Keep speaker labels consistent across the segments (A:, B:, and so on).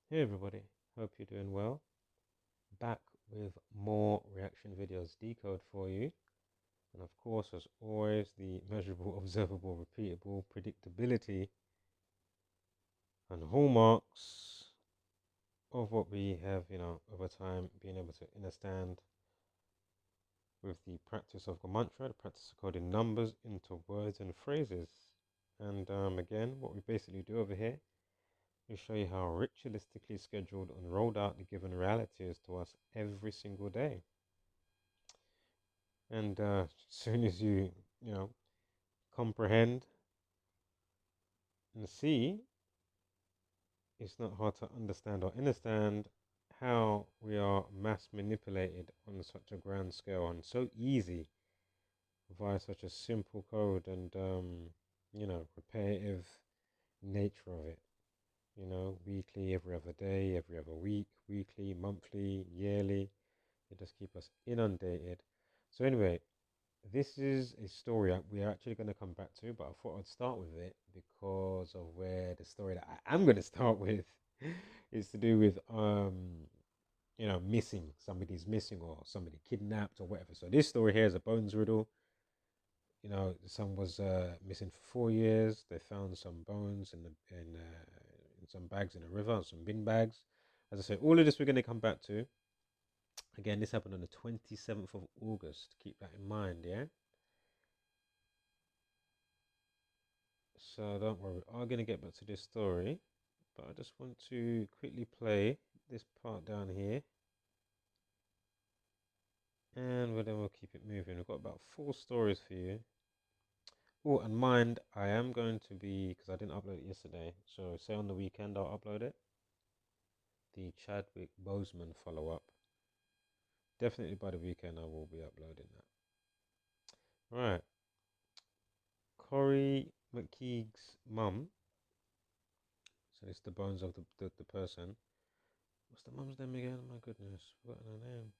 A: Hey everybody, hope you're doing well. Back with more reaction videos decode for you. And of course, as always, the measurable, observable, repeatable predictability and hallmarks of what we have, over time being able to understand with the practice of the mantra, the practice of coding numbers into words and phrases. And again, what we basically do over here is show you how ritualistically scheduled and rolled out the given reality is to us every single day. And as soon as you comprehend and see, it's not hard to understand how we are mass manipulated on such a grand scale and so easy via such a simple code and, repetitive nature of it. Weekly, every other day, every other week, weekly, monthly, yearly. It just keep us inundated. So anyway, this is a story we're actually going to come back to, but I thought I'd start with it because of where the story that I am going to start with is to do with missing. Somebody's missing or somebody kidnapped or whatever. So this story here is a bones riddle. The son was missing for 4 years. They found some bones in some bags in a river, some bin bags. As I say, all of this we're going to come back to. Again, this happened on the 27th of August. Keep that in mind, yeah? So don't worry, we are going to get back to this story, but I just want to quickly play this part down here. And then we'll keep it moving. We've got about 4 stories for you. Oh, and mind, I am going to be, because I didn't upload it yesterday, so say on the weekend I'll upload it. The Chadwick Boseman follow-up. Definitely by the weekend I will be uploading that. Right. Corey McKeague's mum. So it's the bones of the person. What's the mum's name again? My goodness, forgotten her name.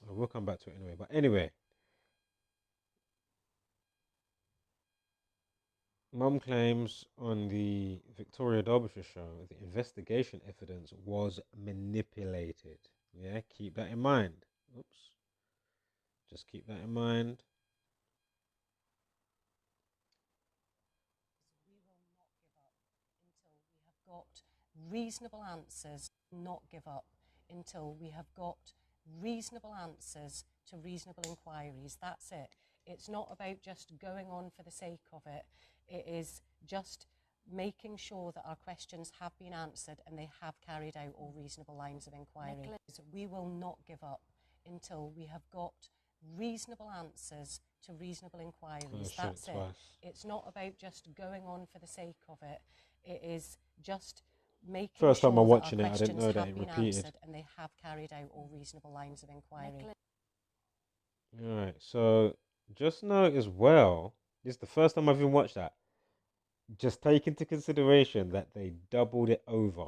A: I will come back to it anyway. But anyway, mum claims on the Victoria Derbyshire show the investigation evidence was manipulated. Yeah, keep that in mind. Oops. Just keep that in mind.
B: We will not give up until we have got reasonable answers. Not give up until we have got reasonable answers to reasonable inquiries. That's it. It's not about just going on for the sake of it. It is just making sure that our questions have been answered and they have carried out all reasonable lines of inquiry. We will not give up until we have got reasonable answers to reasonable inquiries. That's it. It's not about just going on for the sake of it. It is just making
A: First
B: sure
A: time I'm
B: that our
A: watching it, I didn't
B: questions
A: know that
B: have
A: it
B: been
A: repeated.
B: answered and they have carried out all reasonable lines of inquiry.
A: Alright, so just know as well, this is the first time I've even watched that. Just take into consideration that they doubled it over.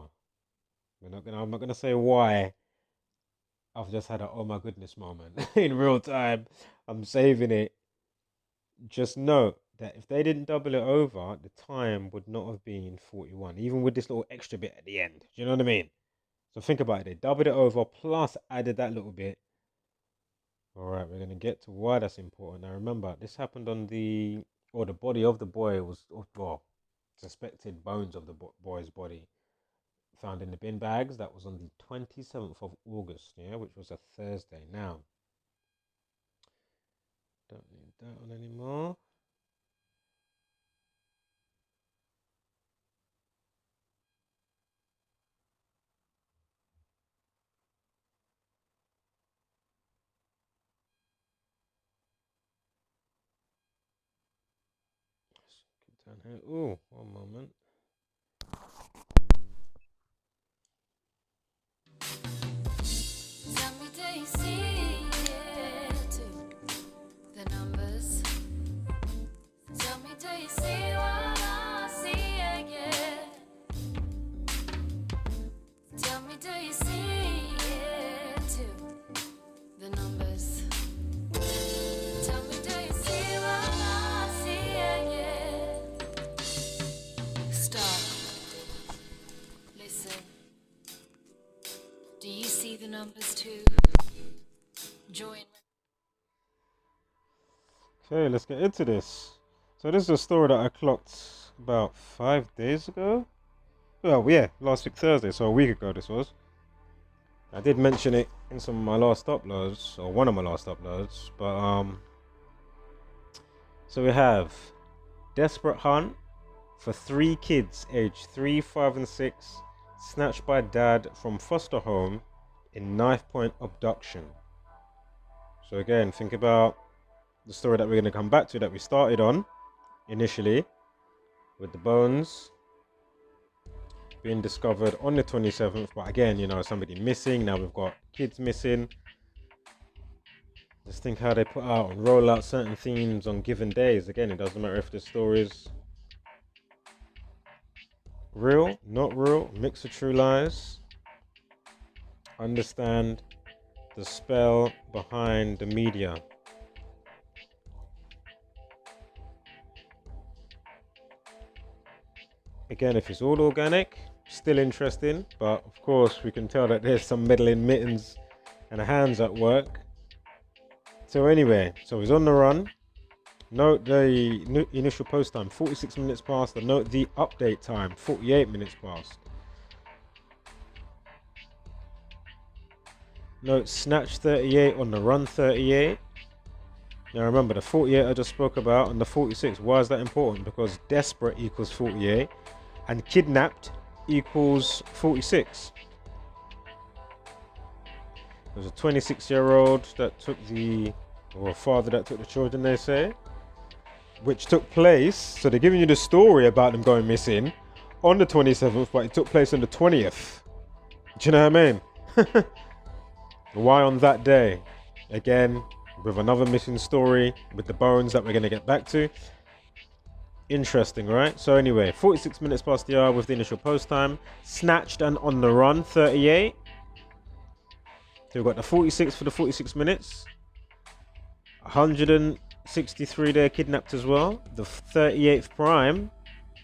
A: I'm not gonna say why. I've just had a oh my goodness moment in real time. I'm saving it. Just note that if they didn't double it over, the time would not have been 41, even with this little extra bit at the end. Do you know what I mean? So think about it. They doubled it over plus added that little bit. All right, we're gonna get to why that's important. Now remember, this happened on the body of the boy was well, suspected bones of the boy's body found in the bin bags. That was on the 27th of August, yeah, which was a Thursday. Now, don't need that one anymore. Let's get down here. Oh, one moment.
C: Tell me, do you see it? The numbers. Tell me, do you see what I see again? Tell me, do you see it too? The numbers. Tell me, do you see what I see again? Do you see the numbers too? Join.
A: Okay, let's get into this. So this is a story that I clocked about 5 days ago. Well, yeah, last week Thursday, so a week ago this was. I did mention it in some of my last uploads, or one of my last uploads, but so we have desperate hunt for 3 kids aged 3, 5 and 6 snatched by dad from foster home in knife point abduction. So again, think about the story that we're going to come back to that we started on initially, with the bones being discovered on the 27th, but again, you know, somebody missing. Now we've got kids missing. Just think how they put out and roll out certain themes on given days. Again, it doesn't matter if the story's real, not real, mix of true lies. Understand the spell behind the media. Again, if it's all organic, still interesting, but of course we can tell that there's some meddling mittens and hands at work. So anyway, so he's on the run. Note the initial post time, 46 minutes past, and note the update time, 48 minutes past. Note snatch 38 on the run 38. Now remember the 48 I just spoke about and the 46. Why is that important? Because desperate equals 48 and kidnapped equals 46. There's a 26-year-old that took or a father that took the children, they say, which took place, so they're giving you the story about them going missing on the 27th, but it took place on the 20th. Do you know what I mean? Why on that day? Again, with another missing story with the bones that we're going to get back to. Interesting, right? So anyway, 46 minutes past the hour with the initial post time. Snatched and on the run, 38. So we've got the 46 for the 46 minutes. 163 there kidnapped as well. The 38th prime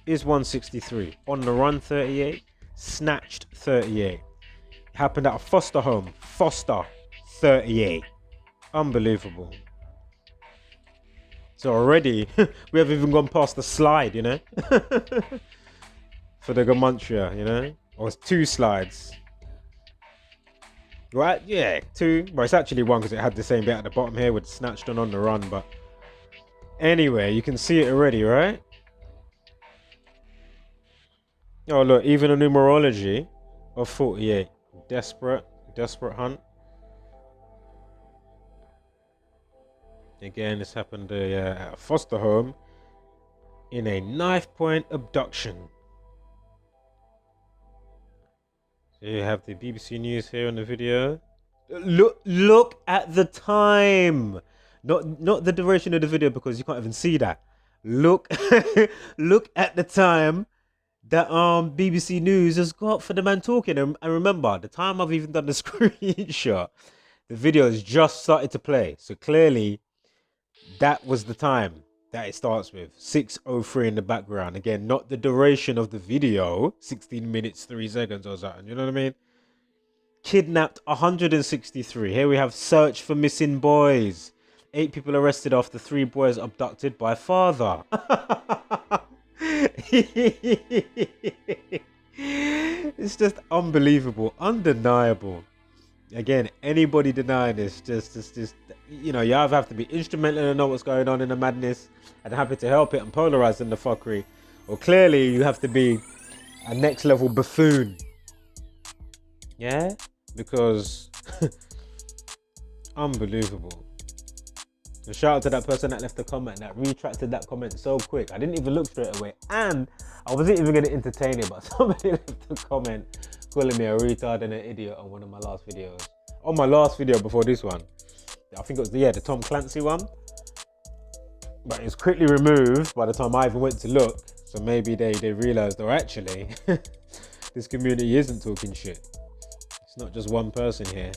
A: is 163. On the run, 38. Snatched, 38. Happened at a foster home. Foster, 38. Unbelievable. So already, we haven't even gone past the slide, you know? For the Gamuntria, you know? Or it's 2 slides. Right? Yeah, 2. Well, it's actually 1 because it had the same bit at the bottom here with snatched and on the run. But anyway, you can see it already, right? Oh, look, even a numerology of 48. Desperate hunt. Again, this happened at a foster home in a knife point abduction. So you have the BBC News here in the video. Look at the time. Not the duration of the video because you can't even see that. Look look at the time that BBC News has got for the man talking. And remember, the time I've even done the screenshot, the video has just started to play. So clearly that was the time that it starts with. 6:03 in the background. Again, not the duration of the video. 16 minutes, 3 seconds or something. You know what I mean? Kidnapped 163. Here we have search for missing boys. 8 people arrested after 3 boys abducted by father. It's just unbelievable. Undeniable. Again, anybody denying this, just you know, you either have to be instrumental and know what's going on in the madness and happy to help it and polarize in the fuckery, or clearly you have to be a next level buffoon. Yeah, because unbelievable. So shout out to that person that left a comment that retracted that comment so quick. I didn't even look straight away, and I wasn't even going to entertain it, but somebody left a comment calling me a retard and an idiot on one of my last videos. On my last video before this one. I think it was the Tom Clancy one. But it was quickly removed by the time I even went to look. So maybe they realized, oh, actually, this community isn't talking shit. It's not just one person here.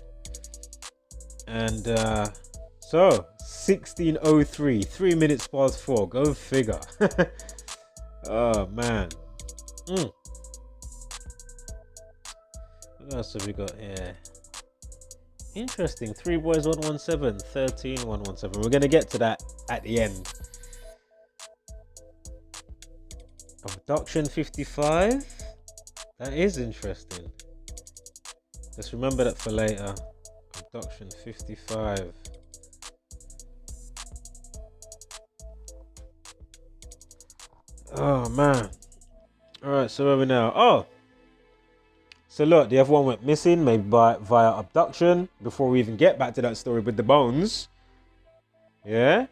A: And so, 16:03, 3 minutes past 4. Go figure. Oh, man. What else have we got here? Interesting. 3 boys 117, 13 117. We're gonna get to that at the end. Abduction 55. That is interesting. Let's remember that for later. Abduction 55. Oh man. Alright, so where are we now? Oh! So look, the other one went missing, maybe via abduction. Before we even get back to that story with the bones. Yeah?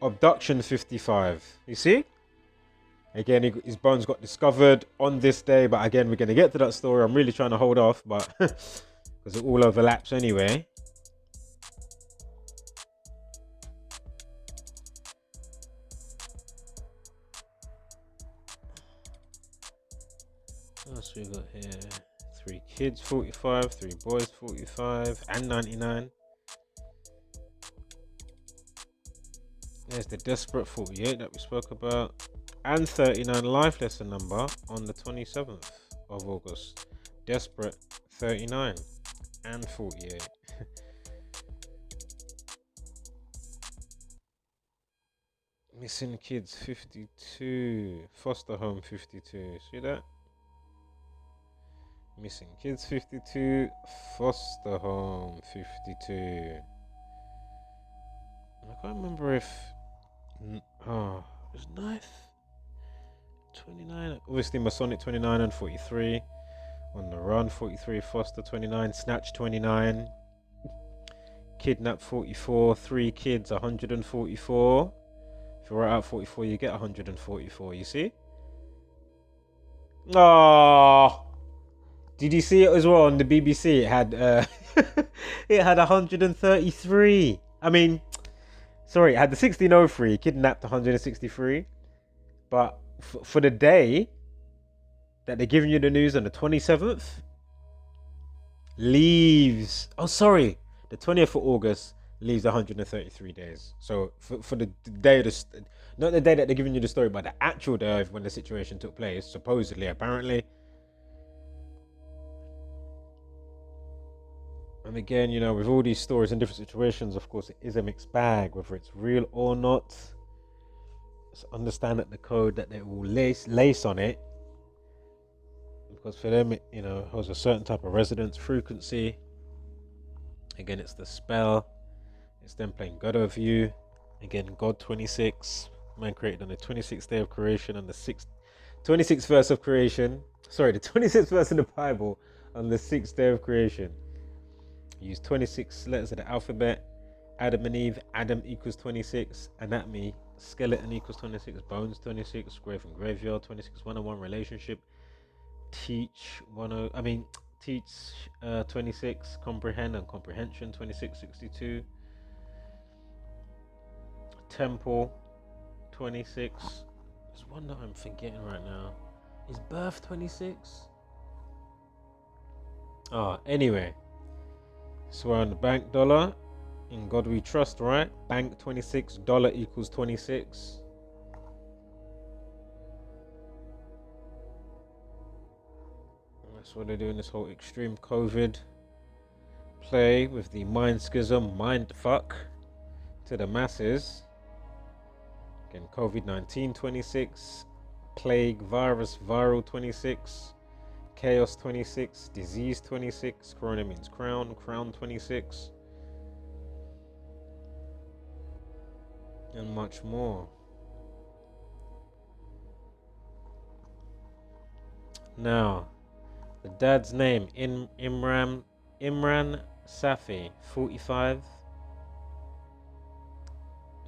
A: Abduction 55. You see? Again, his bones got discovered on this day. But again, we're going to get to that story. I'm really trying to hold off, but because it all overlaps anyway. What else we got here? 3 kids 45, 3 boys 45, and 99. There's the desperate 48 that we spoke about, and 39 life lesson number on the 27th of August. Desperate 39 and 48. Missing kids 52, foster home 52. See that? Missing kids 52, foster home 52. I can't remember if it was knife 29. Obviously Masonic 29 and 43. On the run 43, foster 29, snatch 29, kidnap 44, 3 kids 144. If you write out 44, you get 144. You see? Oh. Did you see it as well on the BBC? It had it had 133. I mean, sorry, it had the 1603, kidnapped 163. But for the day that they're giving you the news on the 27th, leaves. Oh, sorry, the 20th of August leaves 133 days. So for the day of the, not the day that they're giving you the story, but the actual day of when the situation took place, supposedly, apparently. And again, you know, with all these stories and different situations, of course, it is a mixed bag, whether it's real or not. So understand that the code that they will lace on it, because for them, it, you know, holds a certain type of resonance frequency. Again, it's the spell. It's them playing God over you. Again, God 26. Man created on the 26th day of creation, on the 26th verse of creation. Sorry, the 26th verse in the Bible on the 6th day of creation. Use 26 letters of the alphabet. Adam and Eve. Adam equals 26. Anatomy. Skeleton equals 26. Bones 26. Grave and graveyard 26. 101 relationship. Teach 26. Comprehend and comprehension 2662. Temple 26. There's one that I'm forgetting right now. Is birth 26? Anyway. So we're on the bank dollar. In God we trust, right? Bank 26, dollar equals 26. And that's what they're doing, this whole extreme COVID play with the mind schism, mind fuck to the masses. Again, COVID-19 26, plague, virus, viral 26. Chaos 26, disease 26, corona means crown, crown 26, and much more. Now, the dad's name, Imran Safi, 45,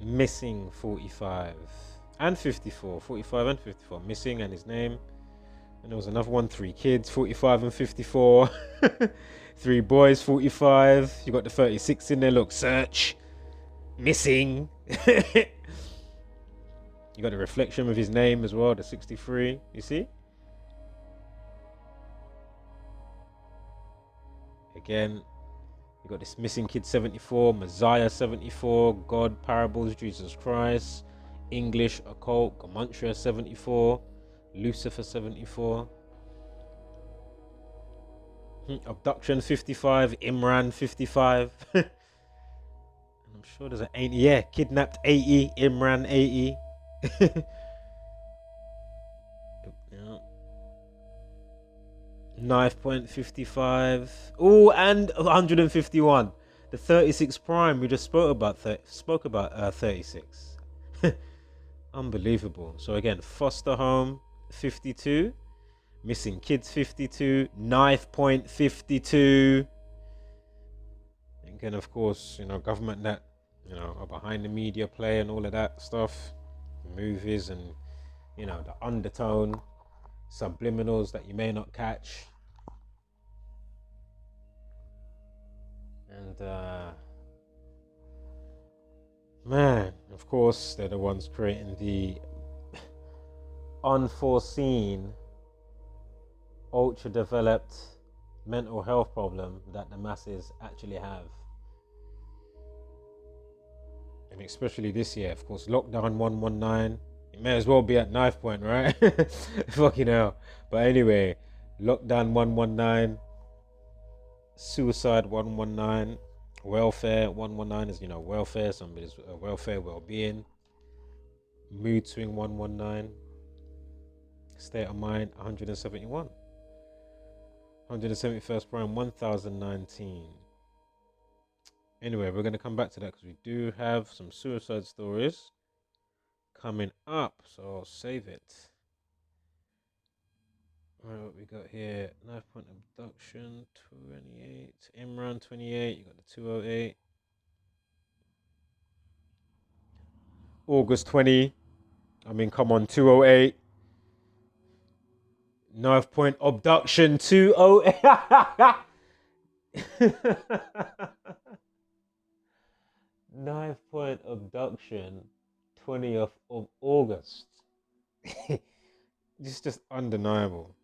A: missing 45, and 54, 45 and 54, missing, and his name. And there was another one, 3 kids, 45 and 54. 3 boys, 45. You got the 36 in there, look, search. Missing. You got the reflection of his name as well, the 63. You see? Again, you got this missing kid 74, Messiah 74, God, parables, Jesus Christ, English, occult, Gematria 74. Lucifer 74. Abduction 55, Imran 55. And I'm sure there's an 80. Yeah, kidnapped 80, Imran 80. Yeah. Knife point 55. Oh, and 151. The 36 prime we just spoke about 36. Unbelievable. So again, foster home 52, missing kids 52, knife point 52. And again, of course, government that are behind the media play and all of that stuff, movies and the undertone, subliminals that you may not catch. And man, of course, they're the ones creating the unforeseen, ultra developed mental health problem that the masses actually have. And especially this year, of course, lockdown 119. It may as well be at knife point, right? Fucking hell. But anyway, lockdown 119, suicide 119, welfare 119 is welfare, somebody's welfare, well-being, mood swing 119, state of mind 171, 171st prime 1019. Anyway, we're going to come back to that because we do have some suicide stories coming up, so I'll save it. Alright, what we got here? Knife point abduction 28, Imran 28, you got the 208. August 20, come on, 208. Knife point abduction 208. Knife point abduction 20th of August. It's just undeniable.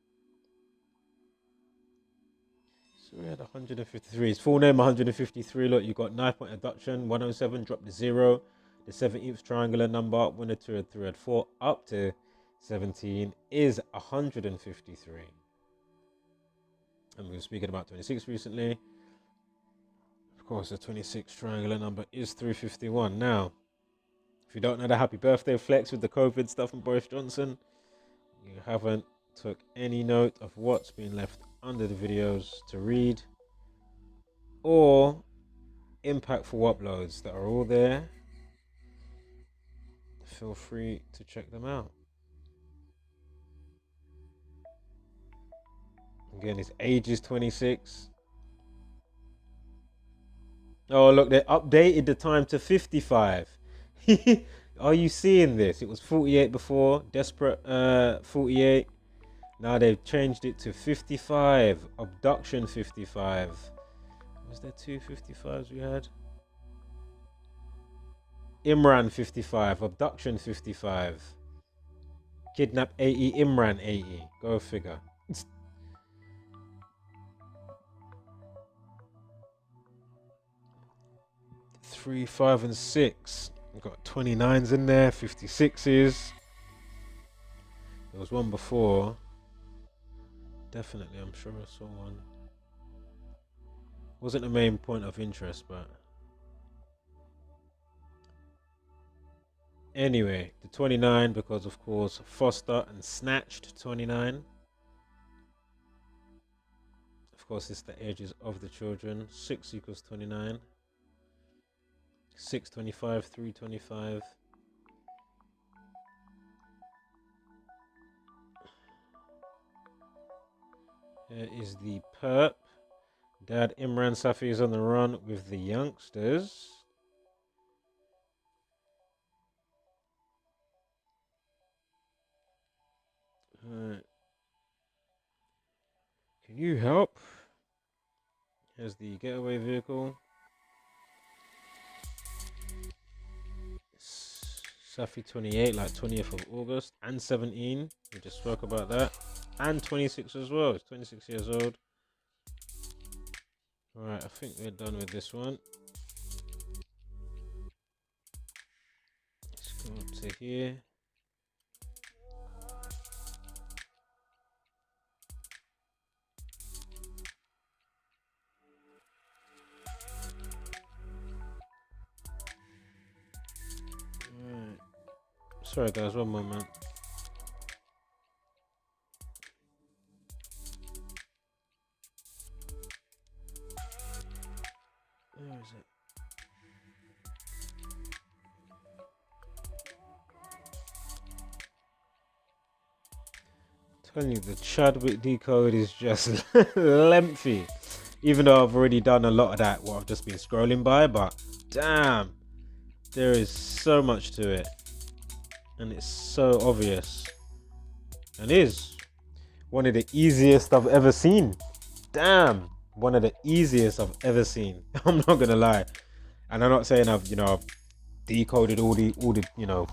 A: So we had 153. His full name 153. Look, you got knife point abduction 107. Drop the 0. The 17th triangular number, 1, 2, 3, 4, up to 17 is 153. And we were speaking about 26 recently. Of course, the 26 triangular number is 351. Now, if you don't know the happy birthday flex with the COVID stuff from Boris Johnson, you haven't took any note of what's been left under the videos to read, or impactful uploads that are all there. Feel free to check them out. Again, his age is 26. Oh, look, they updated the time to 55. Are you seeing this? It was 48 before, desperate 48. Now they've changed it to 55. Abduction 55. Was there two 55s we had? Imran 55. Abduction 55. Kidnap 80. Imran 80. Go figure. 3, 5, and 6. We've got 29s in there, 56s. There was one before. Definitely, I'm sure I saw one. Wasn't the main point of interest, but anyway, the 29, because of course Foster and Snatched 29. Of course, it's the ages of the children. 6 equals 29. 625, 325. Here is the perp. Dad Imran Safi is on the run with the youngsters. Alright. Can you help? Here's the getaway vehicle. Safi 28, like 20th of August, and 17. We just spoke about that. And 26 as well. It's 26 years old. Alright, I think we're done with this one. Let's go up to here. Sorry guys, one moment. Where is it? Telling you, the Chadwick decode is just lengthy. Even though I've already done a lot of that, what I've just been scrolling by, but damn, there is so much to it. And it's so obvious. And is one of the easiest I've ever seen. Damn, one of the easiest I've ever seen. I'm not gonna lie. And I'm not saying I've decoded all the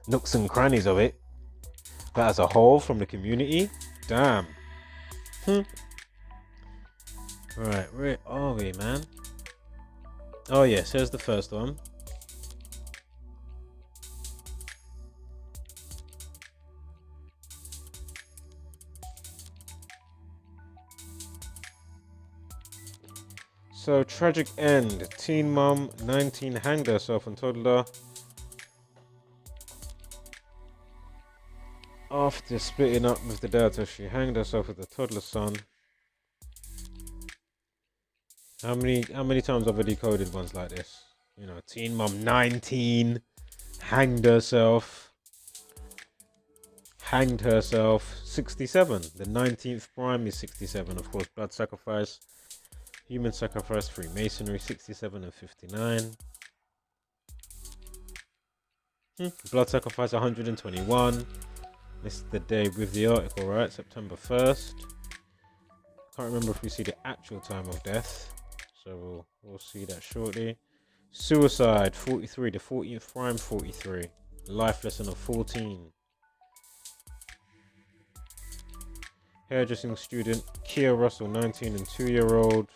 A: nooks and crannies of it. But as a whole, from the community, damn. Right, where are we, man? Oh yes, here's the first one. So, tragic end. Teen mum, 19, hanged herself on toddler after splitting up with the dad. So she hanged herself with the toddler son. How many times have I decoded ones like this? You know, teen mum, 19, hanged herself. Hanged herself, 67. The 19th prime is 67. Of course, blood sacrifice. Human sacrifice, Freemasonry, 67 and 59. Blood sacrifice, 121. This is the day with the article, right? September 1st. Can't remember if we see the actual time of death. So we'll see that shortly. Suicide, 43. The 14th prime, 43. Life lesson of 14. Hairdressing student, Kia Russell, 19 and 2-year-old.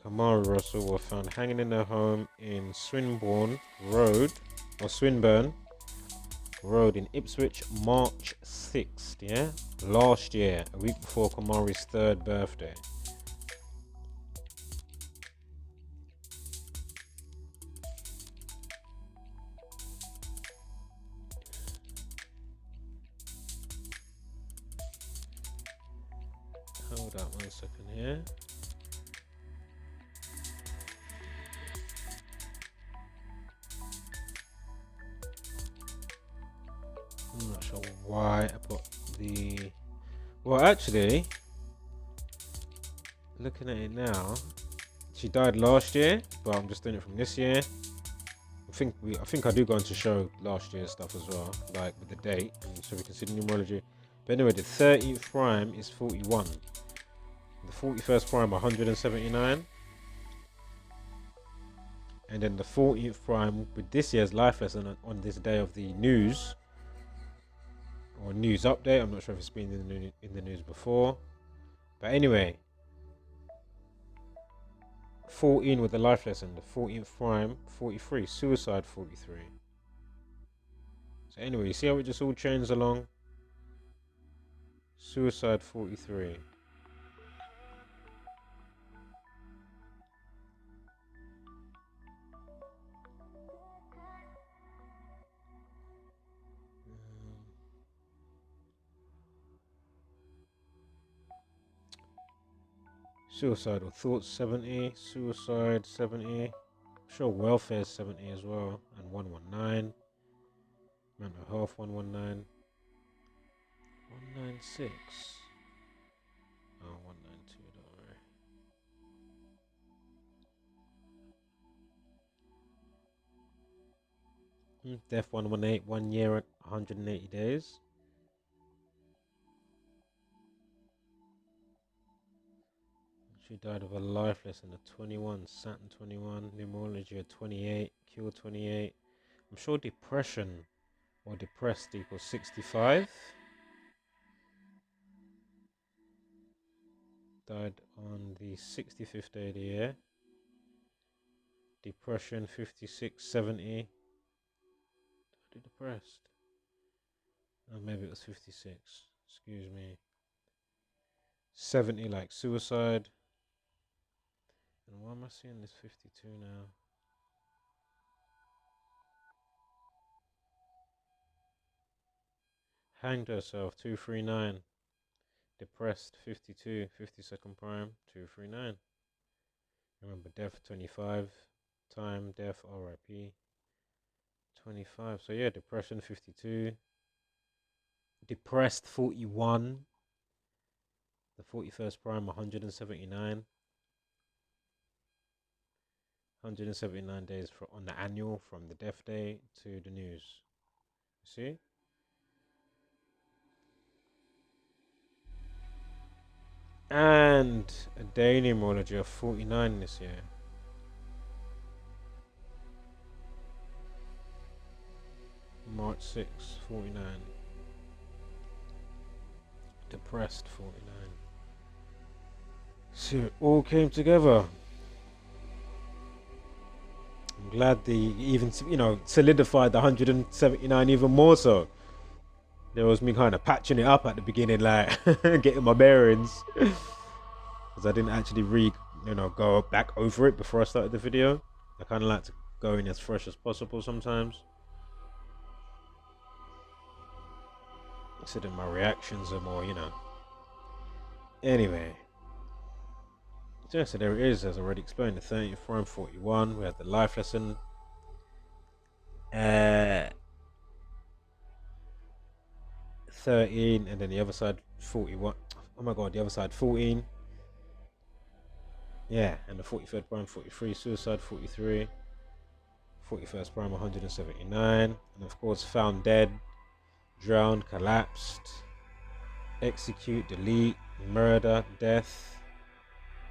A: Kamara Russell were found hanging in their home in Swinburne Road in Ipswich, March 6th, yeah? Last year, a week before Kamari's 3rd birthday. Hold up 1 second here. I'm not sure why I put the... Well, actually, looking at it now, she died last year, but I'm just doing it from this year. I think I do go on to show last year's stuff as well, like with the date, and so we can see the numerology. But anyway, the 13th prime is 41. The 41st prime, 179. And then the 14th prime with this year's life lesson on this day of the news or news update. I'm not sure if it's been in the news before, but anyway, 14 with the life lesson, the 14th prime, 43, suicide 43. So anyway, you see how it just all chains along? Suicide 43. Suicidal thoughts 70, suicide 70. I'm sure welfare is 70 as well, and 119. Mental health 119. 196. Oh, 192, don't worry. Death 118, 1 year and 180 days. She died of a life lesson at 21, Saturn 21, numerology at 28, Q 28. I'm sure depression or depressed equals 65. Died on the 65th day of the year. Depression 56, 70. Depressed. Oh, maybe it was 56. Excuse me. 70 like suicide. And why am I seeing this 52 now? Hanged herself, 239. Depressed, 52. 52nd prime, 239. Remember, death, 25. Time, death, RIP, 25. So yeah, depression, 52. Depressed, 41. The 41st prime, 179. 179 days on the annual from the death day to the news. See? And a day numerology of 49 this year. March 6, 49. Depressed, 49. So it all came together. I'm glad they even, solidified the 179 even more so. There was me kind of patching it up at the beginning, like getting my bearings, because I didn't actually go back over it before I started the video. I kind of like to go in as fresh as possible sometimes. So then my reactions are more, Anyway. Yeah, so there it is, as I already explained, the 30th prime, 41. We had the life lesson. 13, and then the other side 41. Oh my god, the other side 14. Yeah, and the 43rd prime 43, suicide 43, 41st prime 179, and of course found dead, drowned, collapsed, execute, delete, murder, death,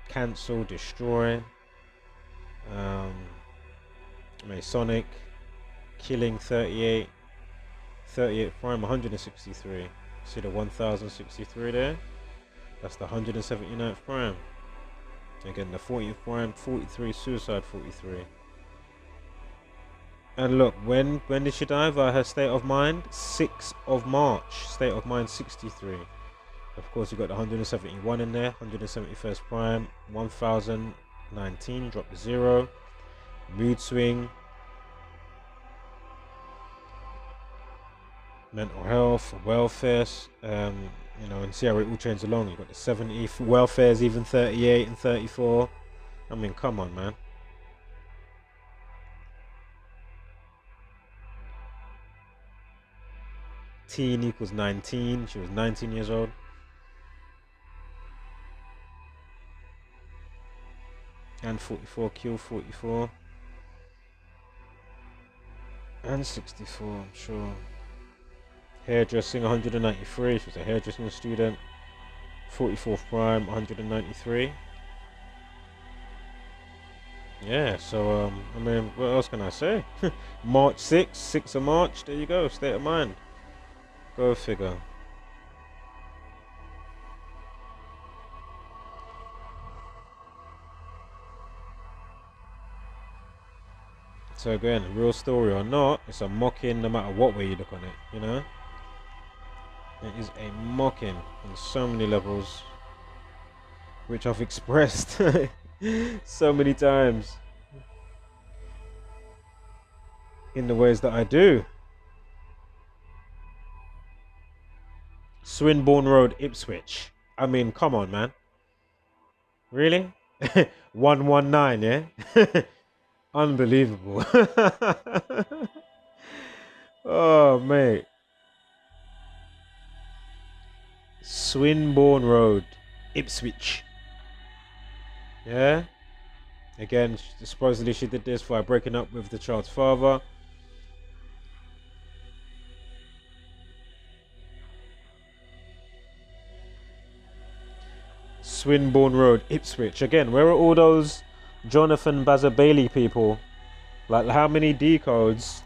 A: cancel, destroy, Masonic, killing 38, 38 prime 163. See the 1063 there? That's the 179th prime. Again, the 40th prime 43, suicide 43. And look, when did she die via her state of mind? 6th of March, state of mind 63. Of course, you got the 171 in there, 171st prime, 1019, drop the 0. Mood swing, mental health, welfare, and see how it all chains along. You got the 70, welfare's even 38 and 34. I mean, come on, man. Teen equals 19. She was 19 years old. And 44, kill 44. And 64, I'm sure. Hairdressing 193. She was a hairdressing student. 44th prime 193. Yeah, so I mean, what else can I say? March 6th of March, there you go, state of mind. Go figure. So again, real story or not, it's a mocking no matter what way you look on it, It is a mocking on so many levels, which I've expressed so many times in the ways that I do. Swinburne Road, Ipswich. I mean, come on, man. Really? 119, yeah? Unbelievable. Oh, mate. Swinburne Road, Ipswich. Yeah? Again, supposedly she did this by breaking up with the child's father. Swinburne Road, Ipswich. Again, where are all those Jonathan Bazza Bailey people? Like, how many decodes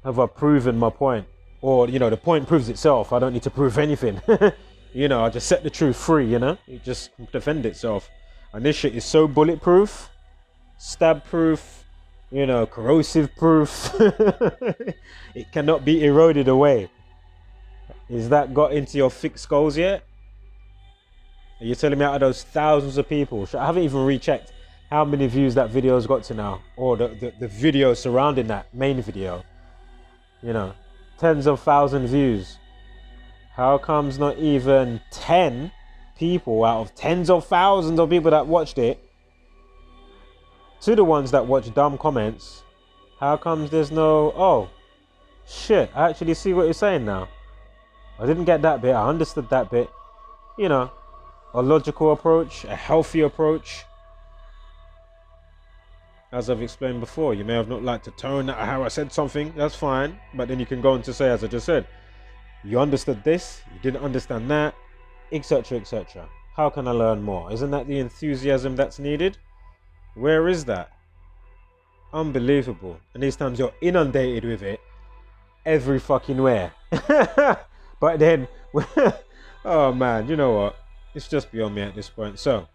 A: have I proven my point? Or, the point proves itself. I don't need to prove anything. I just set the truth free, It just defend itself. And this shit is so bulletproof, stab proof, corrosive proof. It cannot be eroded away. Is that got into your thick skulls yet? Are you telling me out of those thousands of people? I haven't even rechecked how many views that video's got to now, or the video surrounding that main video. Tens of thousands views. How comes not even 10 people out of tens of thousands of people that watched it, to the ones that watch dumb comments, how comes there's no, oh, shit, I actually see what you're saying now. I didn't get that bit, I understood that bit. You know, a logical approach, a healthy approach. As I've explained before, you may have not liked the tone that how I said something, that's fine. But then you can go on to say, as I just said, you understood this, you didn't understand that, etc., etc. How can I learn more? Isn't that the enthusiasm that's needed? Where is that? Unbelievable. And these times you're inundated with it every fucking where. But then, oh man, you know what? It's just beyond me at this point. So, of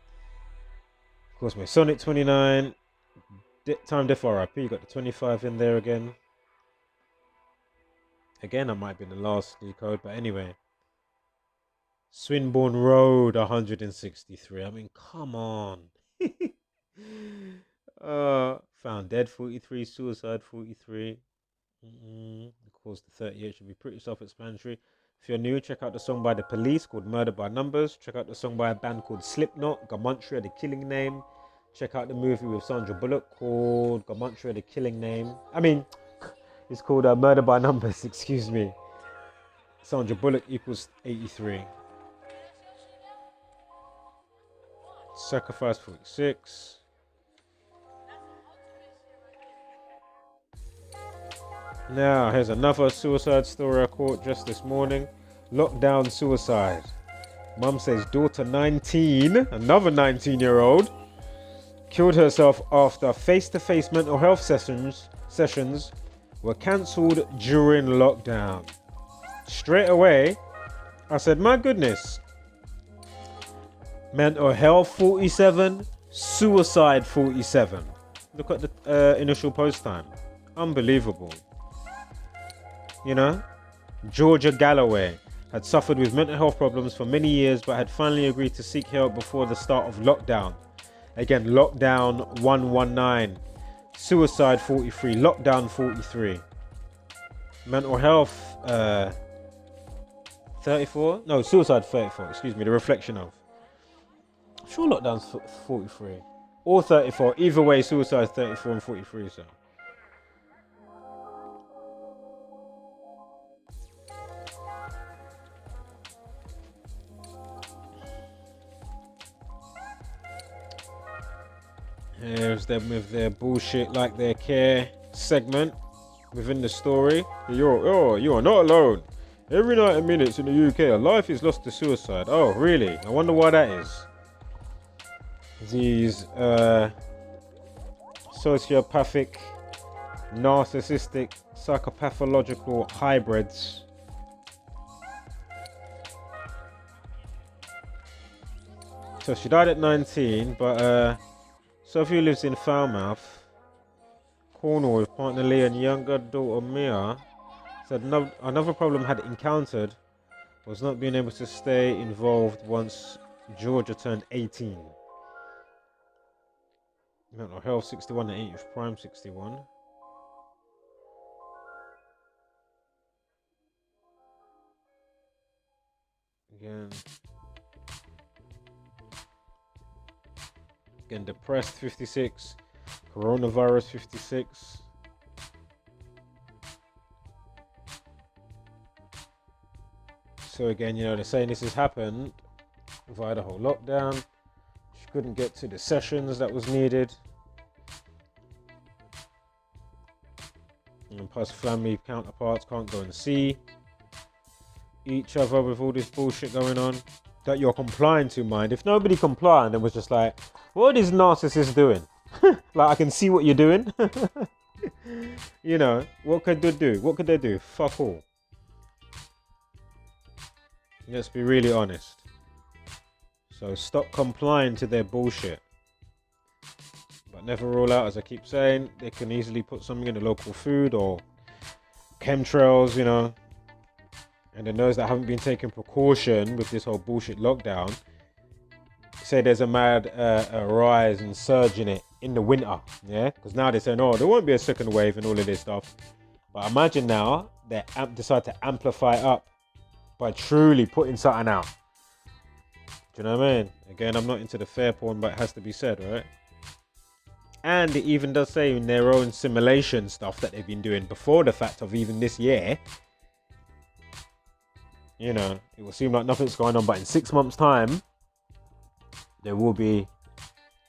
A: course, my Sonic 29, Time Def RIP, you got the 25 in there again. Again, I might be in the last decode, but anyway. Swinburne Road, 163. I mean, come on. Found dead, 43. Suicide, 43. Of course, the 38 should be pretty self-explanatory. If you're new, check out the song by The Police called Murder by Numbers. Check out the song by a band called Slipknot, Gamuntria, The Killing Name. Check out the movie with Sandra Bullock called Gamuntria, The Killing Name. I mean, it's called Murder by Numbers, excuse me. Sandra Bullock equals 83. Sacrifice, 46. Now, here's another suicide story I caught just this morning. Lockdown suicide. Mum says daughter 19, another 19-year-old, killed herself after face-to-face mental health sessions were cancelled during lockdown. Straight away, I said, my goodness. Mental health 47, suicide 47. Look at the initial post time. Unbelievable. You know, Georgia Galloway had suffered with mental health problems for many years but had finally agreed to seek help before the start of lockdown. Again, lockdown 119, suicide 43, lockdown 43. Mental health 34? No, suicide 34, excuse me, the reflection of. I'm sure lockdown's 43 or 34. Either way, suicide 34 and 43, so. Here's them with their bullshit like their care segment within the story. You are not alone. Every 90 minutes in the UK, a life is lost to suicide. Oh, really? I wonder why that is. These sociopathic, narcissistic, psychopathological hybrids. So she died at 19, but Sophie lives in Falmouth, Cornwall, with partner Lee and younger daughter Mia. Said another problem had encountered was not being able to stay involved once Georgia turned 18. Mental health 61 and 8 of prime 61. Again, depressed 56, coronavirus 56. So again, you know, they're saying this has happened via the whole lockdown. She couldn't get to the sessions that was needed. And plus family counterparts can't go and see each other with all this bullshit going on that you're complying to, mind. If nobody complied and was just like, what are these narcissists doing? Like, I can see what you're doing. You know, what could they do? What could they do? Fuck all. Let's be really honest. So stop complying to their bullshit. But never rule out, as I keep saying, they can easily put something in the local food or chemtrails, you know. And then those that haven't been taking precaution with this whole bullshit lockdown, say there's a mad rise and surge in it in the winter, yeah? Because now they're saying, oh, there won't be a second wave and all of this stuff. But imagine now they decide to amplify it up by truly putting something out. Do you know what I mean? Again, I'm not into the fair porn, but it has to be said, right? And it even does say in their own simulation stuff that they've been doing before the fact of even this year, you know, it will seem like nothing's going on, but in 6 months' time, there will be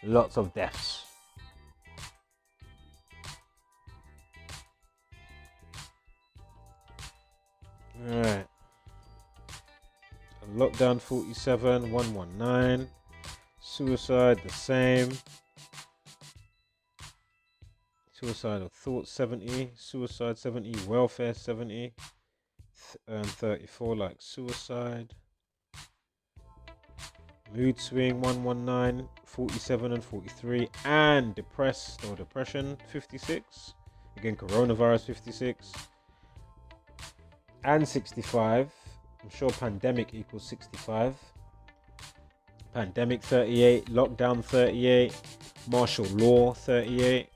A: lots of deaths. Alright. Lockdown 47, 119. Suicide the same. Suicidal thoughts 70. Suicide 70. Welfare 70. 34 like suicide. Mood swing 119. 47 and 43. And depressed or depression 56. Again, coronavirus 56. And 65. I'm sure pandemic equals 65. Pandemic 38. Lockdown 38. Martial law 38.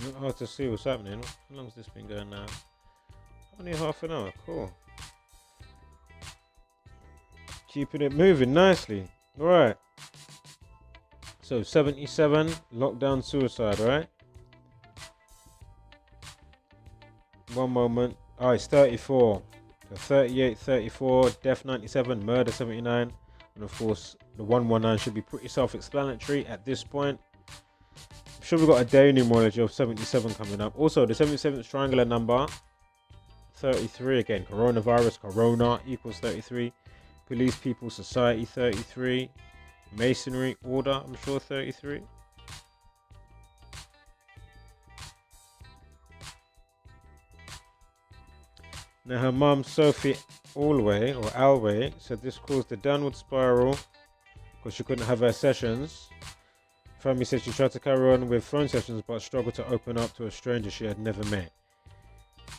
A: Not hard to see what's happening. How long has this been going now? Only half an hour. Cool. Keeping it moving nicely. Alright. So 77, lockdown suicide, right? One moment. Oh, it's 34. So 38, 34, death 97, murder 79. And of course, the 119 should be pretty self-explanatory at this point. I'm sure we've got a day numerology of 77 coming up. Also, the 77th triangular number, 33 again. Coronavirus, corona equals 33. Police, people, society, 33. Masonry, order, I'm sure 33. Now her mum, Sophie Alway, said this caused a downward spiral because she couldn't have her sessions. Family said she tried to carry on with phone sessions but struggled to open up to a stranger she had never met.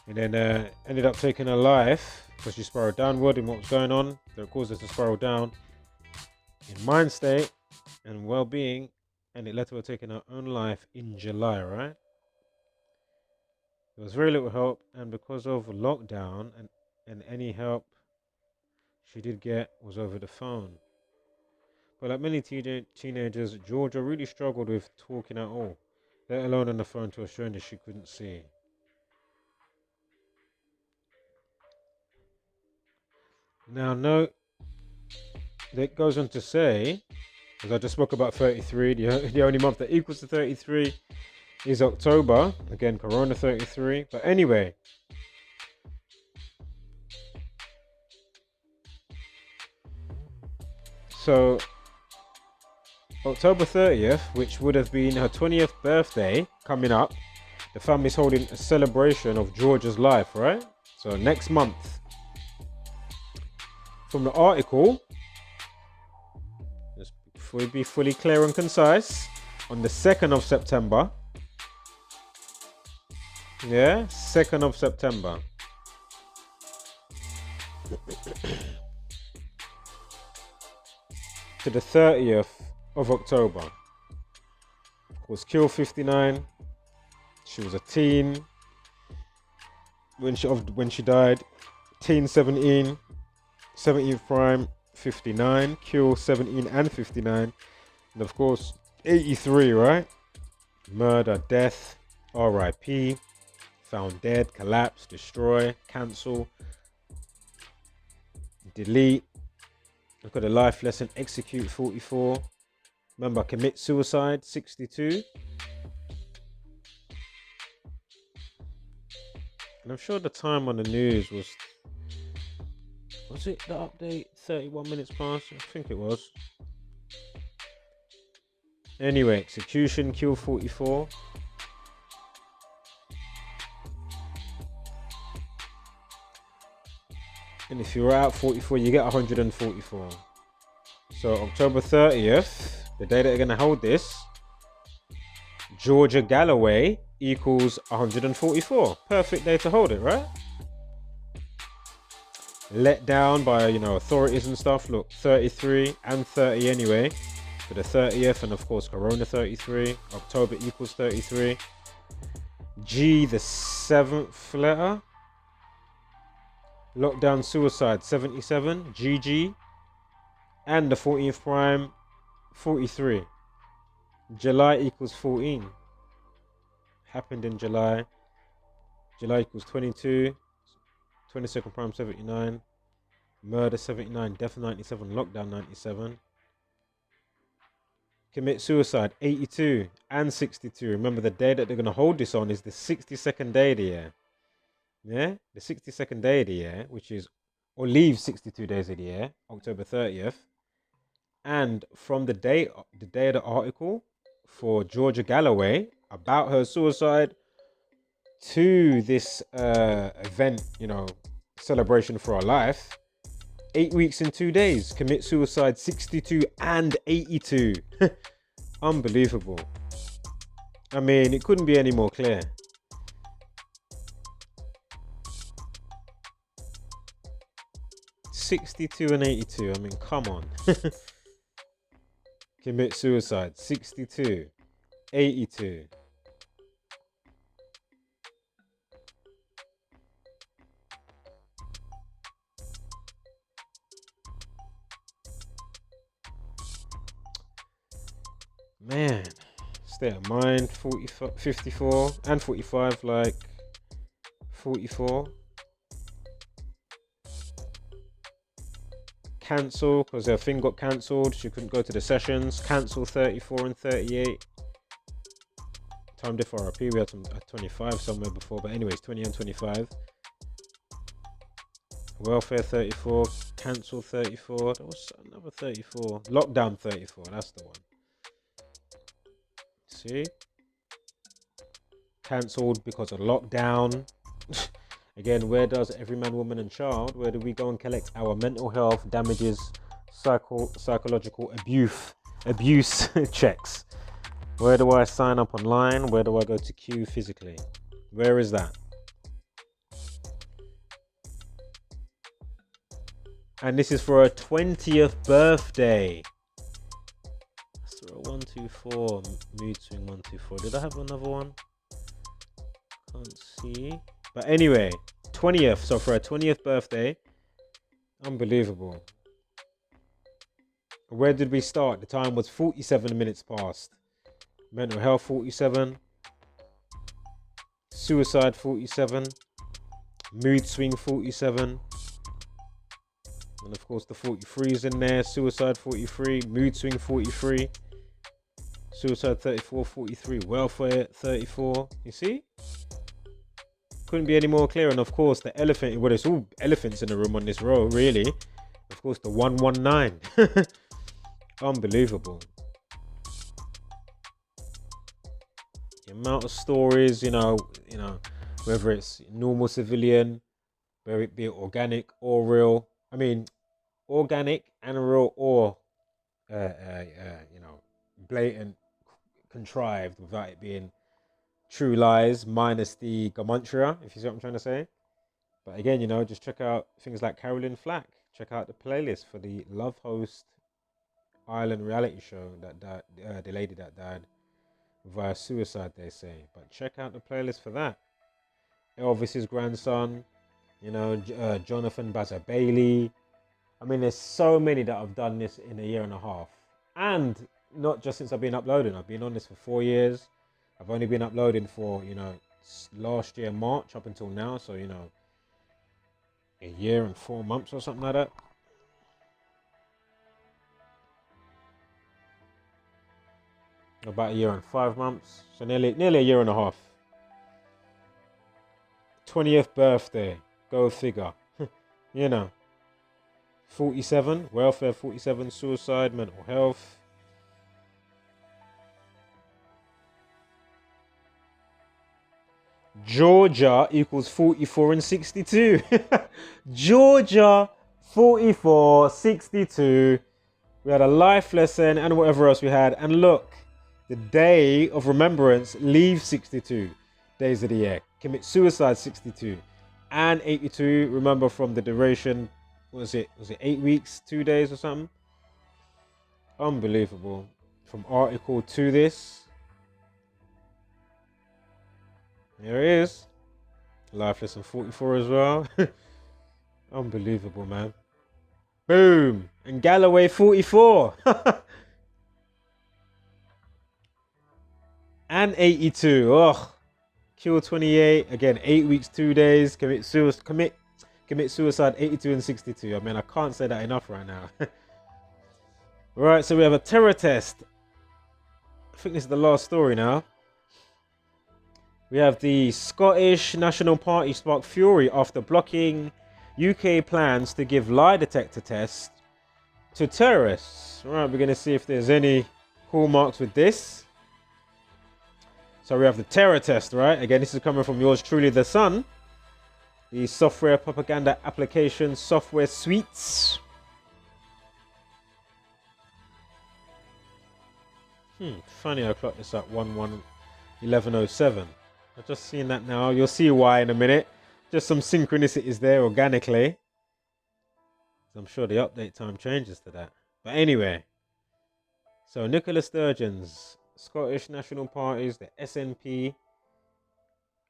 A: And then ended up taking her life because she spiraled downward in what was going on. That caused her to spiral down in mind state and well-being, and it led to her taking her own life in July, right? There was very little help, and because of lockdown and any help she did get was over the phone. But like many teenagers, Georgia really struggled with talking at all, let alone on the phone to a stranger she couldn't see. Now note that goes on to say, as I just spoke about 33, the only month that equals to 33 is October. Again, Corona 33. But anyway, so October 30th, which would have been her 20th birthday coming up, the family's holding a celebration of Georgia's life, right? So next month. From the article, just before we be fully clear and concise, on the 2nd of September, yeah, 2nd of September, to the 30th of October, was killed 59. She was a teen when she died. Teen 17. 17th prime 59, kill 17 and 59, and of course 83, right? Murder, death, RIP, found dead, collapse, destroy, cancel, delete. Look at the life lesson, execute 44. Remember, commit suicide 62. And I'm sure the time on the news was it the update 31 minutes past? I think it was. Anyway, execution, kill 44. And if you're out 44, you get 144. So October 30th, the day that they're going to hold this, Georgia Galloway equals 144. Perfect day to hold it, right? Let down by, authorities and stuff. Look, 33 and 30 anyway. for the 30th, and of course Corona 33. October equals 33. G, the 7th letter. Lockdown suicide 77. GG. And the 14th prime 43. July equals 14. Happened in July. July equals 22. 22nd prime 79. Murder 79. Death 97. Lockdown 97. Commit suicide 82 and 62. Remember, the day that they're going to hold this on is the 62nd day of the year. Yeah? The 62nd day of the year, which is, or leaves 62 days of the year, October 30th. And from the day of the article for Georgia Galloway about her suicide to this event, celebration for her life, 8 weeks and 2 days, commit suicide 62 and 82. Unbelievable. I mean, it couldn't be any more clear. $62 and $82. I mean, come on. Commit suicide. $62, $82. Man, state of mind. 54 and 45, like 44. Cancel because her thing got cancelled. She couldn't go to the sessions. Cancel 34 and 38. Time diff RP. We had some at 25 somewhere before, but anyways, 20 and 25. Welfare 34. Cancel 34. There was another 34. Lockdown 34. That's the one. See? Cancelled because of lockdown. Again, where does every man, woman and child, where do we go and collect our mental health damages, psychological abuse checks? Where do I sign up online? Where do I go to queue physically? Where is that? And this is for her 20th birthday. So 124, mood swing 124. Did I have another one? Can't see. But anyway, 20th. So for her 20th birthday, unbelievable. Where did we start? The time was 47 minutes past. Mental health 47. Suicide 47. Mood swing 47. And of course the 43 is in there. Suicide 43. Mood swing 43. Suicide 34, 43. Welfare 34. You see? Couldn't be any more clear. And of course the elephant, well, it's all elephants in the room on this row, really. Of course the 119. Unbelievable. The amount of stories, whether it's normal civilian, whether it be organic or real. I mean, organic and real, or blatant, contrived, without it being true lies, minus the gematria, if you see what I'm trying to say. But again, just check out things like Carolyn Flack. Check out the playlist for the Love Host Island reality show that died, the lady that died via suicide, they say. But check out the playlist for that. Elvis's grandson, Jonathan Bazza Bailey. I mean, there's so many that have done this in a year and a half. And not just since I've been uploading. I've been on this for 4 years. I've only been uploading for, last year, March, up until now. So, a year and 4 months or something like that. About a year and 5 months. So nearly a year and a half. 20th birthday. Go figure. 47. Welfare 47. Suicide. Mental health. Georgia equals 44 and 62. Georgia 44, 62. We had a life lesson and whatever else we had. And look, the day of remembrance leaves 62 days of the year. Commit suicide 62 and 82. Remember from the duration, was it 8 weeks, 2 days or something? Unbelievable. from article to this. There it is. Life lesson 44 as well. Unbelievable, man. Boom. And Galloway 44. And 82. Ugh. Kill 28. Again, 8 weeks, 2 days. Commit suicide 82 and 62. I mean, I can't say that enough right now. Right, so we have a terror test. I think this is the last story now. We have the Scottish National Party spark fury after blocking UK plans to give lie detector tests to terrorists. Right, we're going to see if there's any hallmarks with this. So we have the terror test, right? Again, this is coming from yours truly, The Sun. The software propaganda application software suites. Funny I clocked this at 11:07. I've just seen that now. You'll see why in a minute. Just some synchronicities there organically. I'm sure the update time changes to that. But anyway. So Nicola Sturgeon's Scottish National Parties, the SNP,